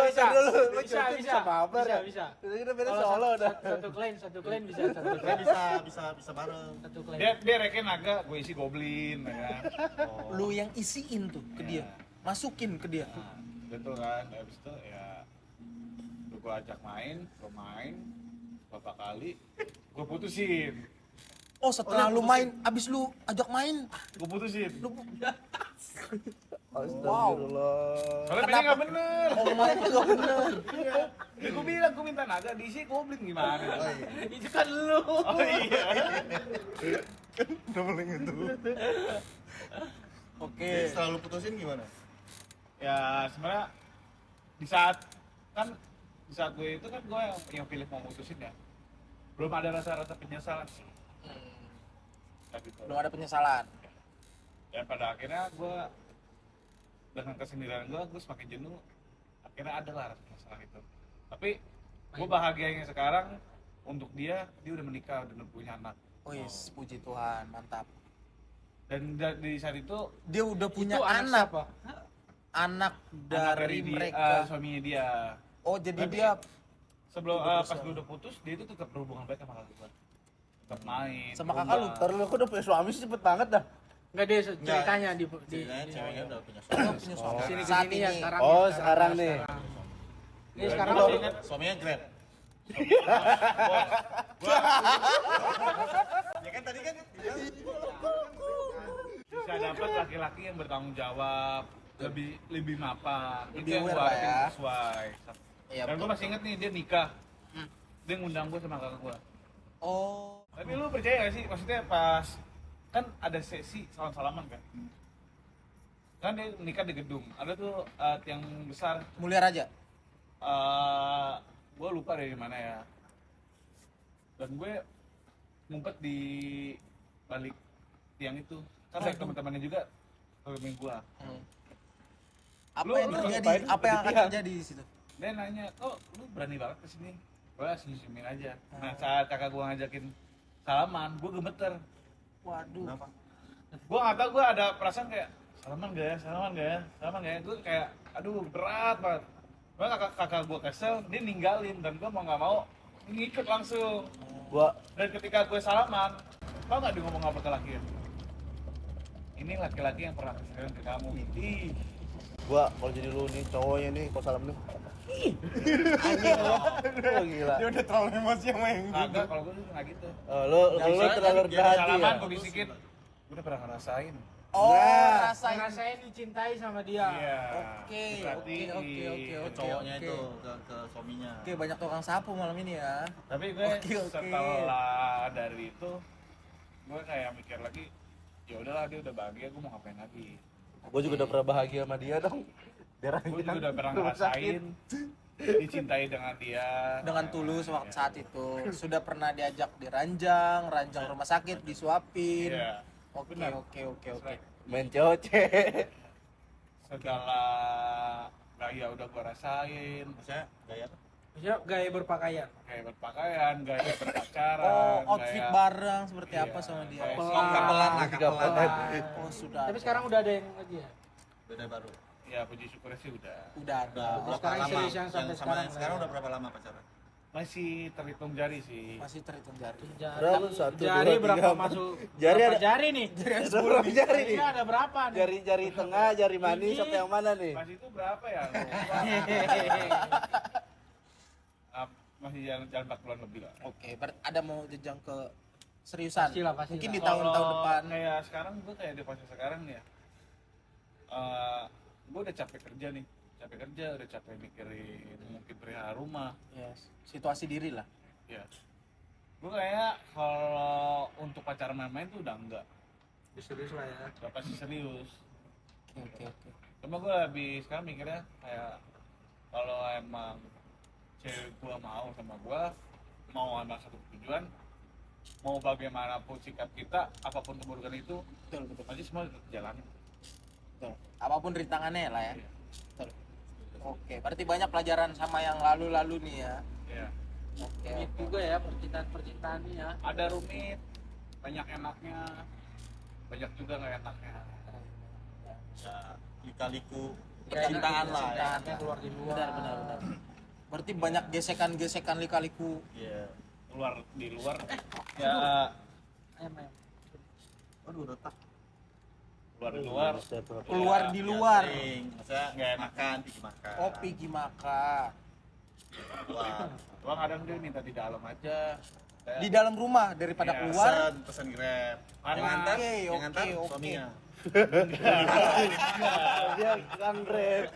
Bisa. Bisa. Bisa. Abar ya? Bisa. Kita beda Kalau solo dah. satu klien bisa satu Kan klien. bisa bareng. Satu klien. Dia reken naga, gue isi goblin, ya kan. lu yang isiin tuh ke dia. Masukin ke dia. Nah, betul kan, habis itu ya gue ajak main, beberapa kali, gue putusin. Oh, setelah lu main, abis lu ajak main, Gue putusin. lu Astagfirullah. Soalnya mainnya nggak bener. mau main juga bener. Ya gue bilang, gue minta naga, diisi goblin gimana? Oh iya. Itu kan lu. Oh iya. Udah mulai gitu. Oke. Setelah lu putusin gimana? Ya sebenarnya di saat gue itu kan gue yang pilih mau mutusin ya, belum ada rasa-rasa penyesalan sih. Tapi gitu. Belum ada penyesalan. Dan pada akhirnya gue dengan kesendirian gue semakin jenuh, akhirnya ada lah rasa penyesalan itu. Tapi gue bahagianya sekarang untuk dia udah menikah, udah punya anak. Oh yes, puji Tuhan, mantap. Dan di saat itu Dia udah punya Itu anak. siapa? Anak anak dari mereka. suaminya dia. Oh, jadi Tapi- dia Sebelum Udah pas berusaha. gue udah putus, dia itu tetap berhubungan baik sama kakak gue. Tetap main. Sama rumah. kakak lu? Ntar lu, aku udah punya suami sih cepet banget dah. Enggak dia ceritanya di Ceritanya ceweknya udah punya oh, suami. punya suami. sini Saat sini ini. ya sekarang. Oh, ya, sekarang nih. Ini sekarang Gua masih ingat Suaminya Grab. Ya kan tadi kan bisa dapat laki-laki yang bertanggung jawab, lebih mapan, Lebih itu yang aware gue lah harapin ya. sesuai. Iya, Dan gue betul. masih inget nih dia nikah, dia ngundang gue sama kakak gue. Oh, Tapi lu percaya gak sih, maksudnya pas kan ada sesi salam-salaman kan dia nikah di gedung, ada tuh tiang besar, Mulia Raja. gue lupa dari mana ya, dan gue ngumpet di balik tiang itu kan banyak teman-temannya juga ngomongin gue. Apa Lu- yang lu terjadi? ngapain Apa yang akan di tiang? terjadi di situ? Dia nanya, kok lu berani banget kesini, gue senyum-senyumin aja. Nah saat kakak gue ngajakin salaman, gue gemeter. Waduh. Kenapa? Gue nggak tahu, gue ada perasaan kayak salaman gak ya, salaman gak ya, salaman gak ya. Gue kayak aduh berat banget. Gue kakak gue kesel, dia ninggalin dan gue mau nggak mau ngikut langsung. Gua Dan ketika gue salaman, tau nggak dia ngomong apa ke laki ya? Ini laki-laki yang pernah kesalahan ke kamu. Ih, kalau jadi lu nih cowoknya nih kok salam nih. Anjing lu. Oh, gila. Dia udah terlalu emosi sama yang kagak, kalau gue tuh nggak gitu. Lu terlalu rendah hati ya. Salaman gue bisikin, gue udah pernah ngerasain. Oh, Nah. rasain. dicintai sama dia. Iya. Oke, Berarti oke. Cowoknya oke. itu ke suaminya. Oke, banyak tukang sapu malam ini ya. Tapi gue Oke. setelah dari itu, gue kayak mikir lagi, ya udahlah dia udah bahagia, gue mau ngapain lagi? Gua juga udah pernah bahagia sama dia dong. Gue juga udah pernah ngerasain dicintai dengan dia. Dengan tulus waktu saat itu. Sudah pernah diajak ranjang rumah sakit disuapin. Iya. Oke. Main coce. Segala gaya udah gue rasain, Maksudnya gaya apa? Maksudnya gaya berpakaian. kayak berpakaian, gaya berpacaran, Oh, outfit gaya- bareng seperti Iya, apa sama dia? kayak Oh, kapelan lah, kapelan. Oh, sudah. Tapi sekarang udah ada yang lagi ya. Beda baru. Ya puji syukur sih udah. udah ada. Udah berapa sekarang lama? serius yang sampai sama sekarang yang sekarang lah ya. udah berapa lama pacaran? Masih terhitung jari sih. Masih terhitung jari. Berapa? Satu, Jari dua, berapa tiga, empat. masuk? Jari berapa ada- jari nih? Ada berapa jari nih? Ini ada berapa nih? Jari tengah, jari manis, Ini. apa yang mana nih? Mas itu berapa ya? Ah, masih jalan 4 bulan lebih lah. Oke, ada mau jenjang ke seriusan? Pastilah, pastilah. Mungkin di Kalau tahun-tahun depan. Kayak sekarang gue kayak di fase sekarang nih ya. Gue udah capek kerja nih. Udah capek mikirin mungkin perihal rumah. Yes. Situasi diri lah. Ya. Gue kayak kalau untuk pacaran main-main tuh udah enggak. Serius lah ya. Udah pasti serius. Oke. Cuma gue lebih sekarang mikirnya kayak kalau emang cewek gue mau sama gue, mau emang satu tujuan, mau bagaimanapun sikap kita, apapun keburukan itu, Betul. pasti semua tetap jalanin. Betul. Apapun rintangannya lah ya. Iya. Betul. Oke, berarti banyak pelajaran sama yang lalu-lalu nih ya. Iya. Oke. Rumit juga ya percintaan ini ya. Ada rumit, banyak enaknya, banyak juga nggak enaknya. Ya, lika-liku Ya, percintaan lah. Ya. percintaan. Keluar di luar. Benar. Berarti banyak gesekan-gesekan lika-liku. Iya. Di luar, ya Ayam. Aduh, retak. Keluar di luar. Sering. Maksudnya Nggak enak. makan, pergi makan. Oh, pergi makan. Wah, Gua kadang dia minta di dalam aja. Di dalam rumah daripada Iya. keluar. pesen Grab. Karena- Yang ngantar, Oke, yang ngantar oke. suaminya. Dia kan rep.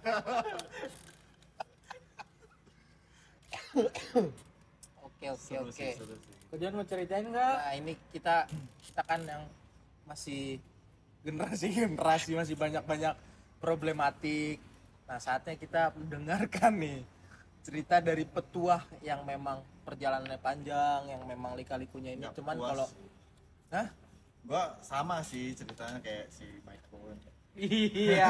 Oke. Seru sih, seru sih. Kalian mau ceritain nggak? Nah, ini kita kan yang masih generasi masih banyak problematik. Nah, saatnya kita mendengarkan nih cerita dari petuah yang memang perjalanannya panjang, yang memang lika-likunya ini. Nggak Cuman puas. kalau hah? Gua sama sih ceritanya kayak si Michael. Iya.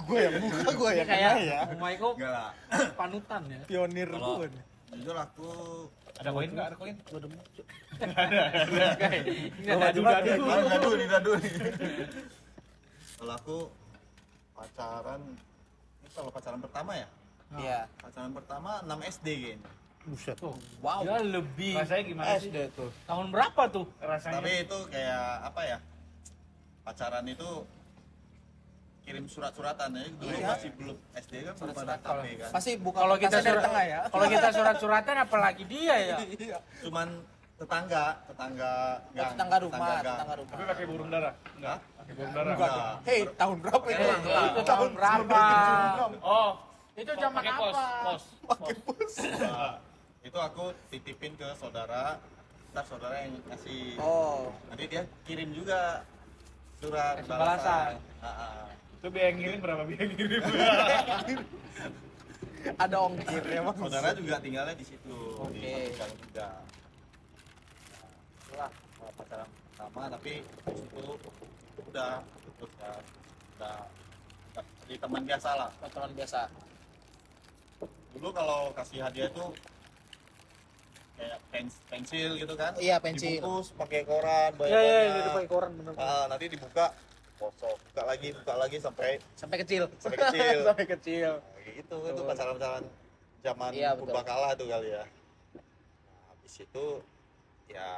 Gue yang buka, gue yang Kayak kena ya. Oh my god, Enggak lah. panutan ya. Pionir Kalau- gue. Jujur aku Ada koin nggak? Ada koin? didadu nih. Kalau aku pacaran, ini kalau pacaran pertama ya? Iya. Pacaran pertama 6 SD kayaknya. Buset. Wow. Ya lebih. Rasanya gimana sih? SD tuh. Tahun berapa tuh? Rasanya Tapi itu kayak apa ya? Pacaran itu kirim surat-suratan ya. Dulu Iya. masih belum SD kan belum ada Surat-suratan. HP kan. Pasti buka Kalau kita kertasnya dari surat, tengah ya. kalau kita surat-suratan apalagi dia ya. Iya. Cuman tetangga gang, Tetangga rumah, gang. tetangga rumah. tapi pakai burung dara? Enggak. Pakai burung dara? Enggak. Hei, tahun berapa itu? Itu tahun berapa? Oh, Itu zaman pakai pos, apa? pos. Nah, itu aku titipin ke saudara, ntar saudara yang ngasih. Oh, Nanti dia kirim juga surat Kasih balasan. Itu biaya ngirim berapa biaya ngirim? ada ongkir ya Bang. Saudara juga tinggalnya di situ, di Oke. satu gang juga. Nah, itulah pacaran pertama, tapi itu udah putus kan, udah jadi teman biasa lah. Teman biasa. Dulu kalau kasih hadiah itu kayak pensil gitu kan. Iya, pensil. Dibungkus pakai koran Iya, iya, banyak-banyak. itu pakai koran bener. Nanti dibuka kosong, buka lagi sampai Sampai kecil. kecil. Sampai kecil. Nah, gitu itu pacaran-pacaran zaman Iya, betul. purbakala tuh kali ya. Nah, habis itu ya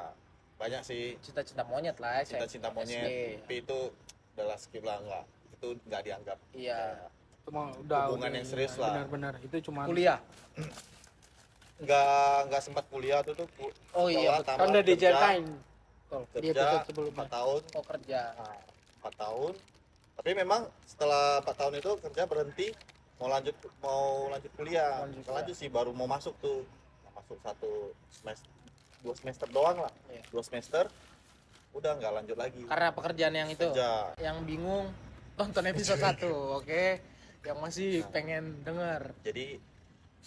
banyak sih Cinta-cinta monyet lah. cinta-cinta SD. monyet, tapi itu adalah skip lah, enggak. Itu nggak dianggap. Iya. Cuma udah Hubungan yang serius lah. Benar-benar itu cuma Kuliah. Nggak sempat kuliah tuh Oh iya, sekolah, betul. tamat, kan udah kerja, diceritain. Di kerja episode sebelumnya. 4 tahun. Oh kerja. 4 tahun. Tapi memang setelah 4 tahun itu kerja berhenti, mau lanjut kuliah. Lanjut sih, baru mau masuk tuh. Masuk 2 semester doang lah. Iya. 2 semester udah nggak lanjut lagi. Karena pekerjaan yang itu. Kerja. Yang bingung tonton episode 1, oke? Yang masih pengen denger. Jadi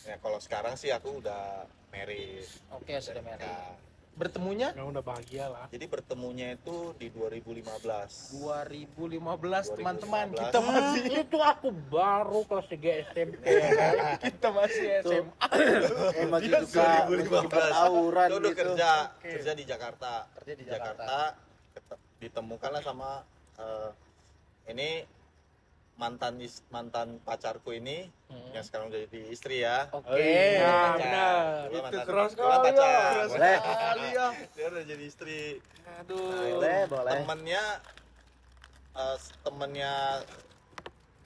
ya kalau sekarang sih aku udah married. Oke, sudah married. Nah, Bertemunya Ya udah bahagia lah. jadi bertemunya itu di 2015. 2015 teman-teman. 2015. Kita masih Itu aku baru kelas 3 SMP. kita masih SMA. Emang Dia gitu Kak, 2015. tawuran Dia udah gitu. kerja di Jakarta. Kerja di Jakarta. Ditemukanlah sama ini mantan pacarku ini yang sekarang udah jadi istri ya. Oke. Nah, Pacar. benar. Dulu Itu mantan- keras dulu kali pacar. ya. Boleh. Kali ya. Dia udah jadi istri. Aduh. Boleh. Temennya temennya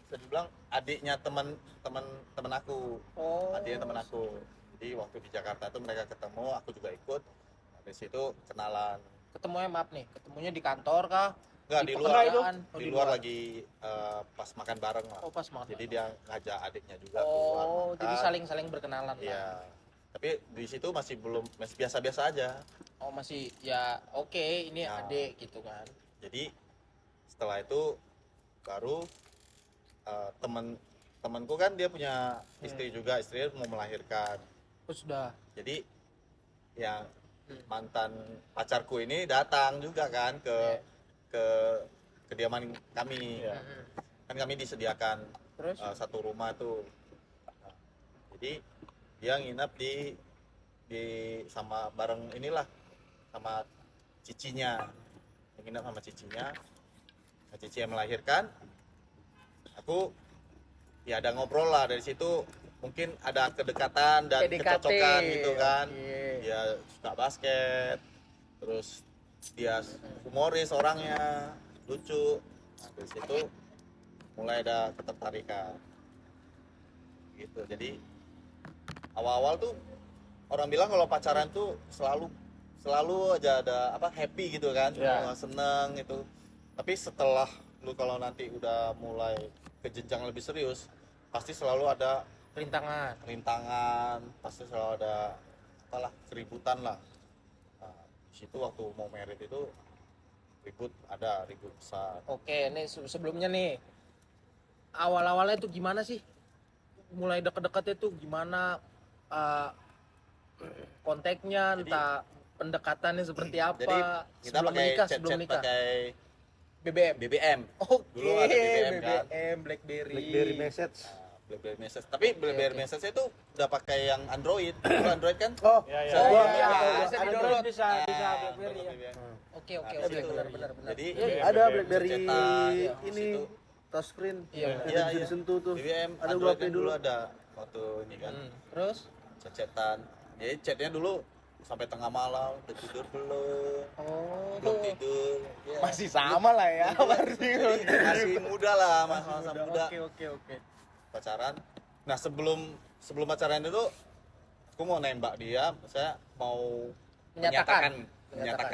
bisa dibilang adiknya temen aku. Oh. Adiknya temen aku. Jadi waktu di Jakarta tuh mereka ketemu, aku juga ikut. Dari situ kenalan. Ketemunya maaf nih, ketemunya di kantor kah? Enggak, di luar. pekerjaan? Oh, Di luar lagi pas makan bareng lah. Oh, pas makan. Jadi dia ngajak adiknya juga keluar Oh, makan. jadi saling berkenalan lah. Iya. Tapi di situ masih biasa-biasa aja. Oh, masih ya oke, ini Nah. adik gitu kan. Jadi setelah itu baru temanku kan dia punya istri juga, istrinya mau melahirkan. Oh, sudah. Jadi yang mantan pacarku ini datang juga kan ke kediaman kami. Iya. Kan kami disediakan Terus satu rumah tuh. Nah, jadi dia nginap di sama bareng inilah sama cicinya. Nginap sama cicinya. Nah, cici yang melahirkan. Aku ya ada ngobrol lah dari situ, mungkin ada kedekatan dan PDKT. kecocokan gitu kan. Iya. Dia suka basket, terus dia humoris orangnya, lucu. Nah, dari situ mulai ada ketertarikan gitu. Jadi awal-awal tuh orang bilang kalau pacaran tuh selalu aja ada happy gitu kan, Ya. seneng gitu. Tapi setelah lu kalau nanti udah mulai ke jenjang lebih serius, pasti selalu ada rintangan, pasti selalu ada keributan lah. Nah, di situ waktu mau married itu ribut besar. Oke, nih sebelumnya nih awal-awalnya tuh gimana sih? Mulai deket-deketnya tuh gimana kontaknya, entah pendekatannya seperti apa? Jadi kita sebelum pakai menikah, chat sebelum nikah. pakai BBM. BBM. Oke, Dulu ada BBM kan. BlackBerry. BlackBerry message. BlackBerry Message. Tapi BlackBerry oke. Message itu udah pakai yang Android. Itu Android kan? Oh, Iya, iya. saya gua iya, ada bisa ada di-download. Bisa Nah, BlackBerry ya. BBM. Oke, Nah, oke, di oke, situ. benar. Jadi ada BBM. BlackBerry Cetak, ya, ini di situ. touchscreen. Iya, Yang iya, bisa iya. disentuh tuh. BBM Ada Android gua kan dulu. ada waktu ini kan. Terus Chat-chatan. Jadi chatnya dulu sampai tengah malam, udah tidur belum tidur. Ya. masih sama lah ya. Masih muda lah, masa muda. Oke. Pacaran. Nah, sebelum pacaran itu aku mau nembak dia, saya mau menyatakan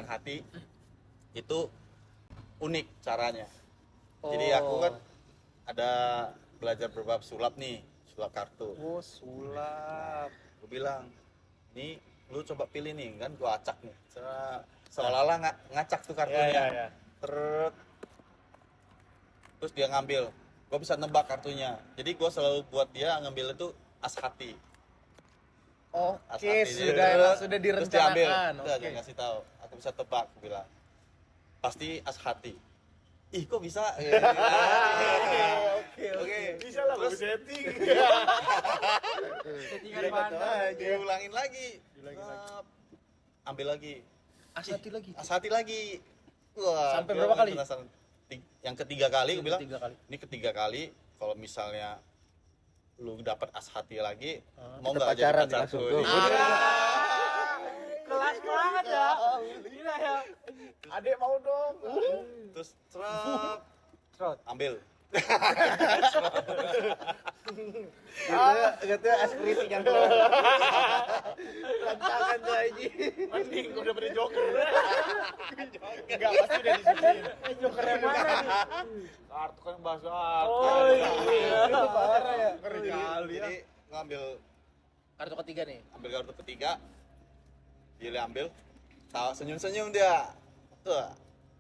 hati. Itu unik caranya. Jadi aku kan ada belajar berbab sulap nih, sulap kartu. Oh, sulap. Gue bilang, "Nih, lu coba pilih nih." Kan gua acak nih. Seolah-olah ngacak tuh kartunya. Iya. Terus dia ngambil. Gue bisa nebak kartunya. Jadi gue selalu buat dia ngambil itu as hati. As Oke, hati. sudah Terus dia ambil. direncanakan. Udah, Oke. jangan kasih tahu. Aku bisa tebak, aku bilang. Pasti as hati. Ih, kok bisa? Oke. Bisa lah, gue setting. Settingan bahan. Diulangin lagi. ambil lagi, Asati lagi. asati lagi. Wah, Sampai gua berapa kali? penasaran. Yang ketiga kali gue bilang, 3 kali. ini ketiga kali kalau misalnya lu dapat hati lagi, mau kita nggak jadi pacaran pacar langsung. gue? Tuh. Kelas banget ya. Gila ya. Adek mau dong. Terus serap, Trot. ambil. Katanya es kritik yang keluar. Rancangan tuh aja. Mending gue udah pada joker. Enggak, pasti udah disiplin. Joker yang mana nih? Kartu kan bahasa aku. Oh iya. Itu parah ya. Ngeri kali ya. Jadi ngambil Kartu ketiga nih. ambil kartu ketiga, dia ambil, tahu senyum dia, tuh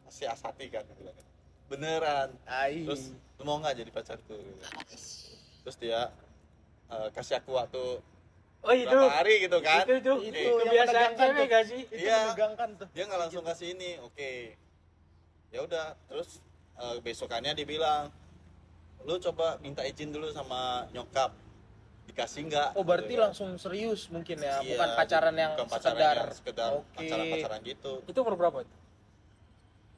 masih asati kan, dia bilang. Beneran. Ai. Terus lu mau nggak jadi pacarku? Gitu. Terus dia kasih aku waktu Oh itu. berapa hari gitu kan? Itu Oke. kebiasaan cewek gak sih? Itu Iya. menegangkan tuh. Dia nggak langsung kasih ini, oke. Ya udah, terus besokannya dia bilang, lu coba minta izin dulu sama nyokap, dikasih nggak? Oh berarti Gitu ya. langsung serius mungkin ya, Iya, bukan pacaran yang bukan pacaran sekedar. yang sekedar Oke. pacaran gitu. Itu umur berapa itu?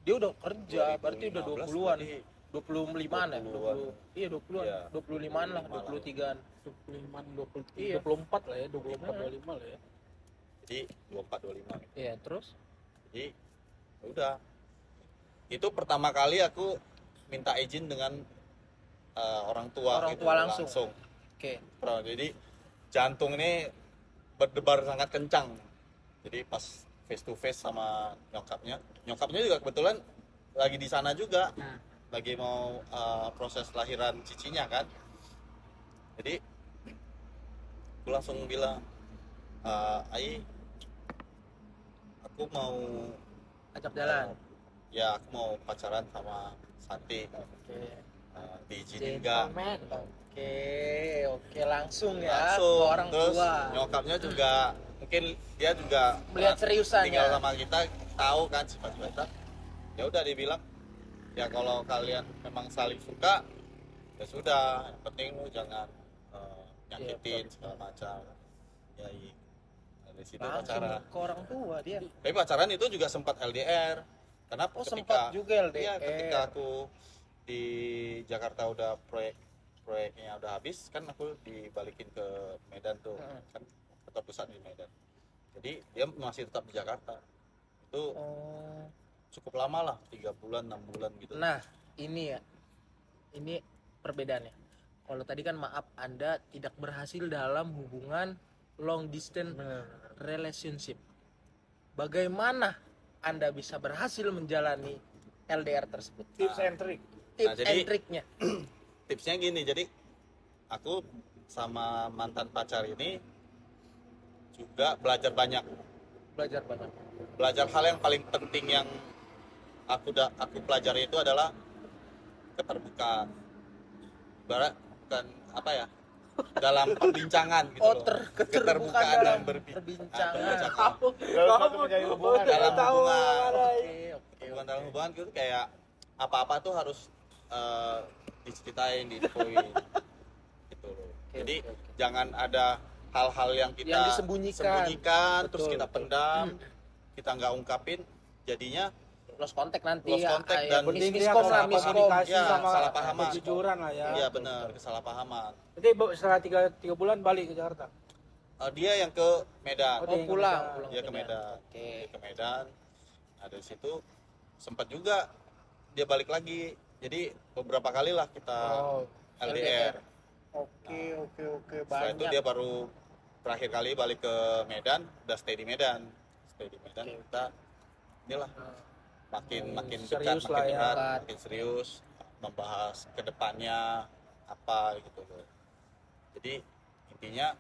Dia udah kerja, berarti udah 2015 20-an. berarti. 25-an ya? 20-an. Iya 20-an. Iya. 25-an lah, Malah. 23-an. 25, 20, Iya. 24 lah ya, 24, 25 lah ya. Jadi 24 25 gitu. Iya, terus Jadi ya udah. Itu pertama kali aku minta izin dengan orang tua Orang gitu, tua langsung. Oke. Jadi jantung ini berdebar sangat kencang. Jadi pas face to face sama nyokapnya. Nyokapnya juga kebetulan lagi di sana juga. Nah. Lagi mau proses lahiran cicinya kan. Jadi aku langsung bilang, Ai, aku mau Ajak jalan. ya aku mau pacaran sama Santi. Oke. Diizinin nggak? Gentleman. Oke, langsung ya Langsung. ke orang Terus tua. nyokapnya juga mungkin dia juga Melihat seriusannya. tinggal sama kita, tahu kan sifat kita. Ya udah dia bilang, ya kalau kalian memang saling suka, ya sudah, yang penting lu jangan nyakitin segala macam. Ya iya. Dari situ Langsung pacaran. ke orang tua dia. Tapi pacaran itu juga sempat LDR. Karena Oh, ketika sempat juga LDR. Iya, ketika aku di Jakarta udah proyeknya udah habis, kan aku dibalikin ke Medan tuh. Kan kantor pusat di Medan. Jadi dia masih tetap di Jakarta. Itu Oh. cukup lama lah, 3 bulan, 6 bulan gitu. Nah, ini ya. Ini perbedaannya. Kalau tadi kan maaf Anda tidak berhasil dalam hubungan long distance relationship. Bagaimana Anda bisa berhasil menjalani LDR tersebut? Tips and trick. Tips Nah, jadi- and triknya. Tipsnya gini, jadi aku sama mantan pacar ini juga belajar banyak. Belajar banyak. Belajar hal yang paling penting yang aku pelajari itu adalah keterbukaan. Ibarat bukan apa ya, dalam perbincangan gitu Oh, loh. keterbukaan dalam berbincangan. perbincangan. Dalam satu menjadi hubungan. Dalam tahu hubungan. Oke. Bukan dalam hubungan gitu, kayak apa-apa tuh harus diceritain, diinfoin gitu loh. Jadi oke, oke. jangan ada hal-hal yang kita Yang disembunyikan. terus Betul, kita betul. pendam, kita nggak ungkapin, jadinya Lost contact nanti Lost contact ya, dan Penting dia miskom lah, miskom. komunikasi Ya, sama salah pahaman. kejujuran lah ya. iya benar, kesalahpahaman. Jadi setelah 3 bulan balik ke Jakarta. Dia yang ke Medan. Oh, pulang, Dia ke Medan. Oke. Dia ke Medan. Nah, dari situ sempat juga dia balik lagi. Jadi beberapa kali lah kita Oh, LDR. Oke. Setelah itu Banyak. dia baru terakhir kali balik ke Medan, udah stay di Medan. Stay di Medan, Oke. kita inilah makin dekat, serius lah makin ya. dekat, makin serius, membahas kedepannya apa gitu loh. Jadi intinya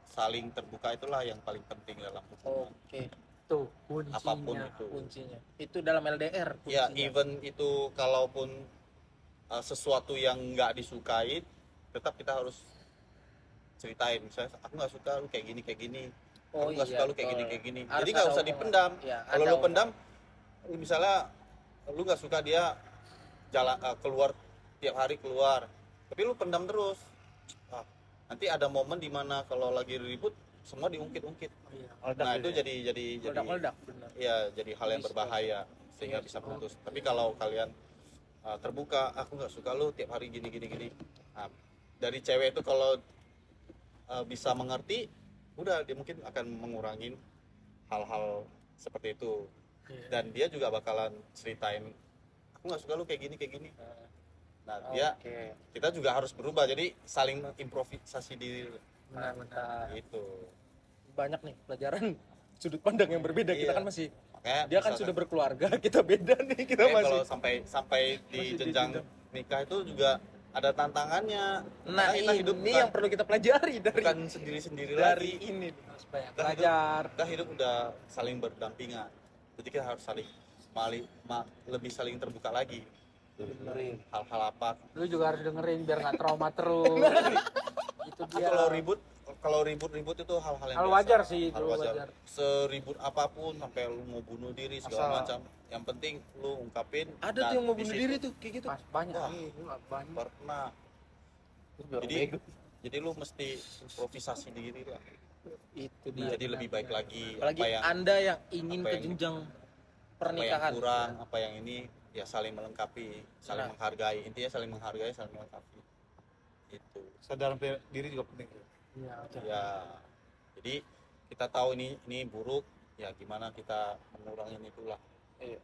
saling terbuka itulah yang paling penting dalam hubungan. Oke. tuh kuncinya. Apapun itu. Kuncinya. Itu dalam LDR Ya, kuncinya. even itu kalaupun sesuatu yang nggak disukai, tetap kita harus ceritain. Misalnya aku nggak suka lu kayak gini, Oh aku nggak iya, suka lu kayak betul. gini. Harus Jadi nggak ada usah omongan. dipendam. Ya, Kalau ada lu omongan. pendam, misalnya lu nggak suka dia jalan keluar tiap hari keluar, tapi lu pendam terus. Nanti ada momen dimana kalau lagi ribut semua diungkit-ungkit. Iya. Nah itu jadi Meledak-meledak benar. ya jadi hal yang berbahaya sehingga bisa putus. Tapi kalau kalian terbuka, aku nggak suka lu tiap hari gini. Nah, dari cewek itu kalau bisa mengerti, udah dia mungkin akan mengurangi hal-hal seperti itu. Iya. Dan dia juga bakalan ceritain, aku nggak suka lu kayak gini. Nah dia Oke. kita juga harus berubah, jadi saling improvisasi diri Benar. gitu. Banyak nih pelajaran sudut pandang yang berbeda. Kita Iya. kan masih Makanya dia kan misalkan- sudah berkeluarga, kita beda nih, kita Makanya masih. kalau sampai di masih di jenjang nikah itu juga ada tantangannya. Nah, Karena kita hidup ini yang perlu kita pelajari dari bukan sendiri-sendiri dari lagi. ini. Harus banyak Kita belajar. kita hidup udah saling berdampingan. Jadi kita harus saling lebih saling terbuka lagi. Benerin. Hal-hal apa? Lu juga harus dengerin biar nggak trauma terus. Itu dia. Kalau ribut itu hal-hal yang Hal biasa. wajar sih, Hal itu wajar. wajar. Seribut apapun sampai lu mau bunuh diri segala Asal- macam, yang penting lu ungkapin. Ada dan tuh yang mau di bunuh situ diri tuh kayak gitu. Pas banyak. Wah. Iya, banyak. pernah. Jadi lu mesti improvisasi diri lah. Itu dia. Jadi lebih baik lagi. Apalagi apa yang Anda yang ingin apa ke yang- jenjang apa yang pernikahan. kurang, apa yang ini ya saling melengkapi, saling Nah. menghargai. Intinya saling menghargai, saling melengkapi. Itu. Sadar diri juga penting. Iya, betul. Ya. Jadi kita tahu ini buruk, ya gimana kita mengurangi itulah. Iya.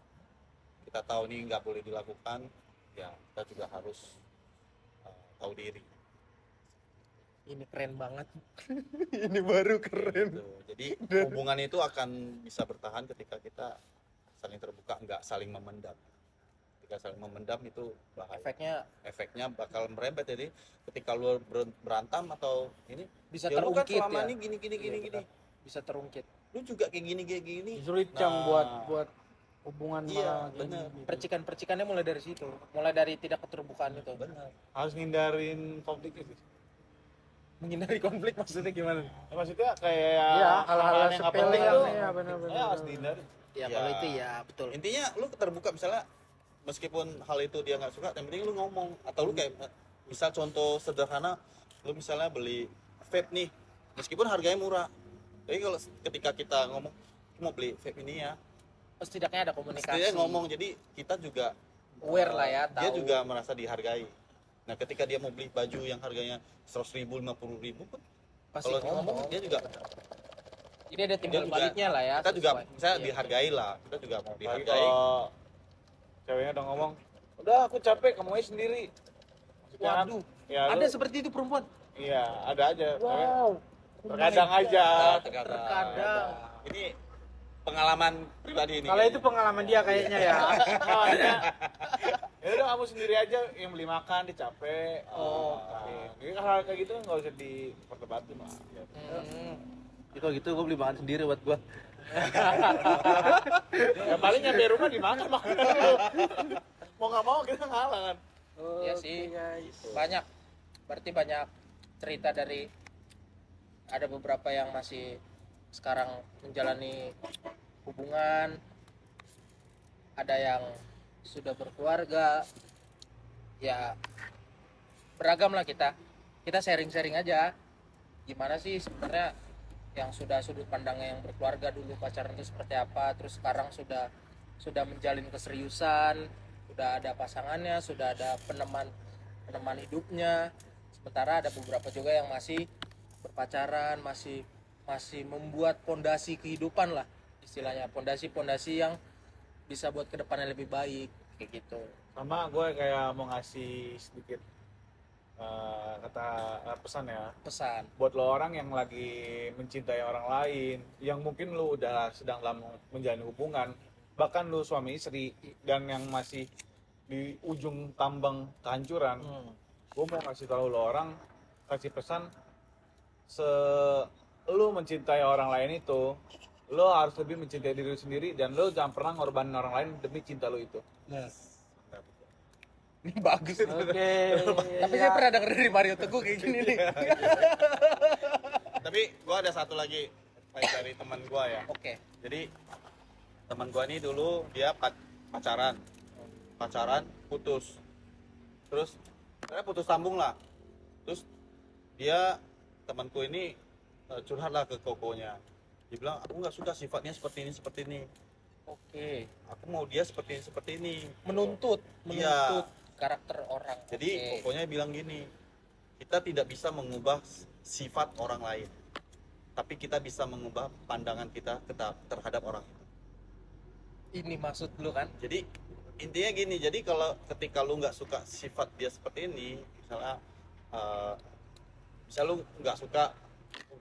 Kita tahu ini nggak boleh dilakukan, ya kita juga harus tahu diri. Ini keren banget. Ini baru keren. Gitu. Jadi hubungan itu akan bisa bertahan ketika kita saling terbuka, nggak saling memendam. Ketika saling memendam itu bahaya. Efeknya bakal merembet. Jadi ketika lu berantem atau ini, Bisa ya lu kan terungkit selama ya. ini gini. Bisa terungkit. Lu juga kayak gini. Justru itu yang Nah. buat hubungan Iya, malah jadi bener. gitu. Percikan-percikannya mulai dari situ. Mulai dari tidak keterbukaan itu. Benar. Harus ngindarin konflik itu. Menghindari konflik maksudnya gimana? Ya, maksudnya kayak Iya, hal-hal yang nggak sepele penting yang tuh, iya, benar-benar. harus dihindari. Ya, Ya. kalau itu ya betul. Intinya lu terbuka, misalnya meskipun hal itu dia nggak suka, yang penting lu ngomong. Atau lu kayak misal contoh sederhana, lu misalnya beli vape nih, meskipun harganya murah, tapi kalau ketika kita ngomong "Aku mau beli vape ini ya", Setidaknya ada komunikasi. dia ngomong, jadi kita juga aware lah ya, dia tahu. juga merasa dihargai. Nah ketika dia mau beli baju yang harganya 100.000, 50.000 pun, Pasti kalau dia ngomong dia juga Jadi ada timbal juga- baliknya lah ya. kita juga sesuai. misalnya Iya. dihargai lah, kita juga mau Tapi dihargai. kalau ceweknya udah ngomong, udah aku capek, kamu aja sendiri. Maksudnya kan, Waduh. ya Ada lu- seperti itu perempuan. Iya, ada aja. Cewek Wow. terkadang aja. Terkadang. Ini pengalaman pribadi ini. Kalau itu pengalaman dia kayaknya ya. Makanya, ya udah kamu sendiri aja yang beli makan, dia capek. Oh. Jadi hal kayak gitu nggak usah diperdebatin lah. Jadi kalau gitu gue beli makan sendiri buat gue. Ya paling nyampe rumah dimakan makan. Mau nggak mau kita ngalah kan. Iya sih. guys. Banyak. Berarti banyak cerita dari ada beberapa yang masih sekarang menjalani hubungan, ada yang sudah berkeluarga, ya beragam lah kita sharing-sharing aja gimana sih sebenarnya yang sudah sudut pandangnya yang berkeluarga dulu pacaran itu seperti apa, terus sekarang sudah menjalin keseriusan, sudah ada pasangannya, sudah ada peneman hidupnya, sementara ada beberapa juga yang masih berpacaran, masih membuat pondasi kehidupan lah istilahnya, pondasi yang bisa buat kedepannya lebih baik kayak gitu. Sama gue kayak mau ngasih sedikit pesan ya Pesan buat lo orang yang lagi mencintai orang lain, yang mungkin lo udah sedang dalam menjalin hubungan, bahkan lo suami istri dan yang masih di ujung tambang kehancuran. Gue mau ngasih tahu lo orang, kasih pesan, lo mencintai orang lain itu, lo harus lebih mencintai diri lo sendiri, dan lo jangan pernah ngorbanin orang lain demi cinta lo itu. ini bagus. Oke. Tapi saya pernah denger dari Mario Teguh kayak gini nih. Tapi gua ada satu lagi dari teman gua ya. Oke. Jadi teman gua ini dulu dia pacaran putus, terus putus sambung lah. Terus dia, temanku ini, curhatlah ke kokonya. Dia bilang aku nggak suka sifatnya seperti ini. Oke. Aku mau dia seperti ini. Menuntut Iya. karakter orang. Jadi Oke. kokonya bilang gini, kita tidak bisa mengubah sifat orang lain, tapi kita bisa mengubah pandangan kita terhadap orang itu. Ini maksud lu kan? Jadi intinya gini, jadi kalau ketika lu nggak suka sifat dia seperti ini, misalnya misal lu nggak suka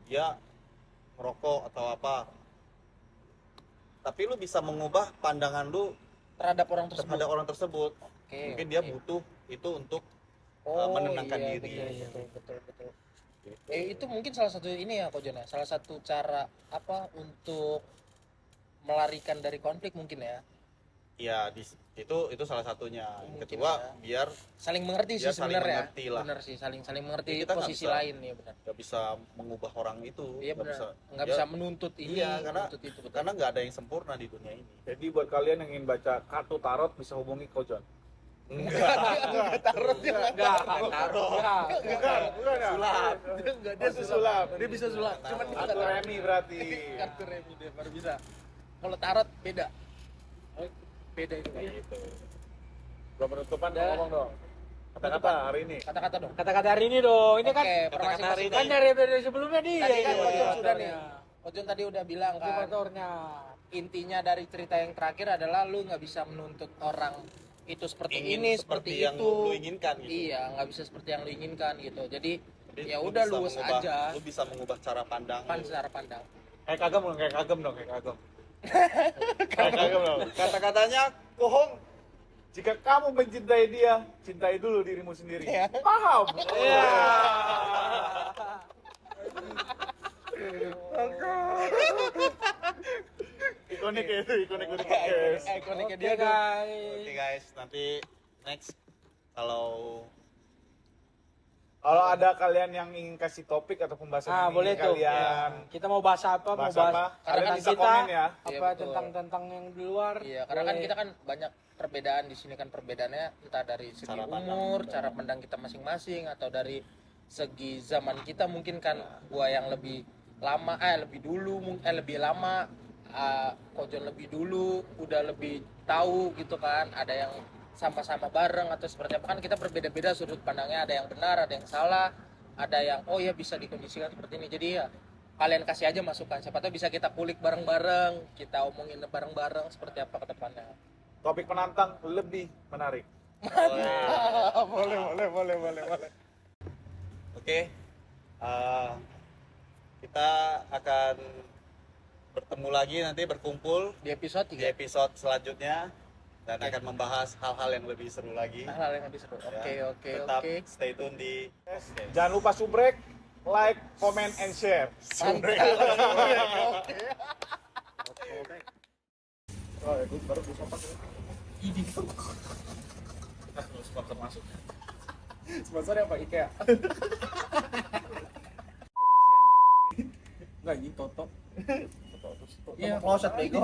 dia merokok atau apa, tapi lu bisa mengubah pandangan lu Terhadap orang tersebut. terhadap orang tersebut. Oke, Mungkin dia oke. butuh itu untuk Oh, menenangkan iya, diri. betul. Itu mungkin salah satu ini ya Kojon ya, salah satu cara apa untuk melarikan dari konflik mungkin ya. Ya itu salah satunya. Yang Mungkin kedua, ya. biar Saling mengerti Dia sih saling sebenarnya. mengerti lah. Benar sih, saling mengerti Jadi kita nggak posisi bisa- lain ya benar. nggak bisa mengubah orang itu. Iya benar. Nggak dia- bisa menuntut ini, Iya, karena menuntut itu betul. karena nggak ada yang sempurna di dunia ini. Jadi buat kalian yang ingin baca kartu tarot bisa hubungi Kojon. Enggak. Tarot dia Enggak, Bukan ya? Sulap. Enggak, Dia sulap. Dia bisa sulap. Cuman dia Kartu nggak tahu. remi berarti. Kartu remi dia baru bisa. Kalau tarot beda. Beda itu kan. Gitu. Belum penutupan Udah. ngomong dong. Kata-kata hari ini. Kata-kata dong. Kata-kata hari ini dong. Ini kan Oke, kata-kata hari masing-masing. ini. kan dari sebelumnya dia. Tadi kan yang Ojon motivatornya. sudah nih. Ojon tadi udah bilang kan. Motivatornya. Intinya dari cerita yang terakhir adalah lu nggak bisa menuntut orang itu seperti Ingin ini, seperti seperti yang itu. lu inginkan gitu. Iya, nggak bisa seperti yang lu inginkan gitu. Jadi Jadi ya lu udah bisa luas mengubah- aja. Lu bisa mengubah cara pandang. lu. Cara pandang. Kayak kagem dong, kayak kagem dong. Kayak kagem dong. Kata-katanya kohong. Jika kamu mencintai dia, cintai dulu dirimu sendiri. Iya. Paham? Iya. Ikonik ya itu, ikonik podcast. Ikoniknya Oke dia tuh. Oke guys. guys, nanti next kalau Kalau ada kalian yang ingin kasih topik atau pembahasan Ah, ini, boleh tuh. kalian Kita mau bahas apa? bahas Mau bahas apa? Kalian tentang bisa kita, komen ya. Iya, Apa betul. tentang yang di luar? Iya, karena kan Boleh. kita kan banyak perbedaan di sini kan perbedaannya entah dari segi Cara pandang. umur, cara pandang kita masing-masing atau dari segi zaman kita mungkin kan gua yang lebih lama lebih dulu lebih lama Kojon lebih dulu udah lebih tahu gitu kan, ada yang sama-sama bareng atau seperti apa kan kita berbeda-beda sudut pandangnya, ada yang benar, ada yang salah, ada yang oh ya bisa dikondisikan seperti ini. Jadi ya kalian kasih aja masukan, siapa tahu bisa kita kulik bareng-bareng, kita omongin bareng-bareng seperti apa ke depannya. Topik penantang lebih menarik. boleh. Oke. Kita akan bertemu lagi nanti berkumpul Di episode di 3 episode selanjutnya dan akan membahas hal-hal yang lebih seru lagi. hal yang lebih seru. Ya. Oke. Tetap stay tune di podcast. Jangan lupa subrek, like, comment, and share. Oh, ya, baru sponsor masuk. Sponsor apa? IKEA. Enggak, ini Toto. Iya, Closet bego.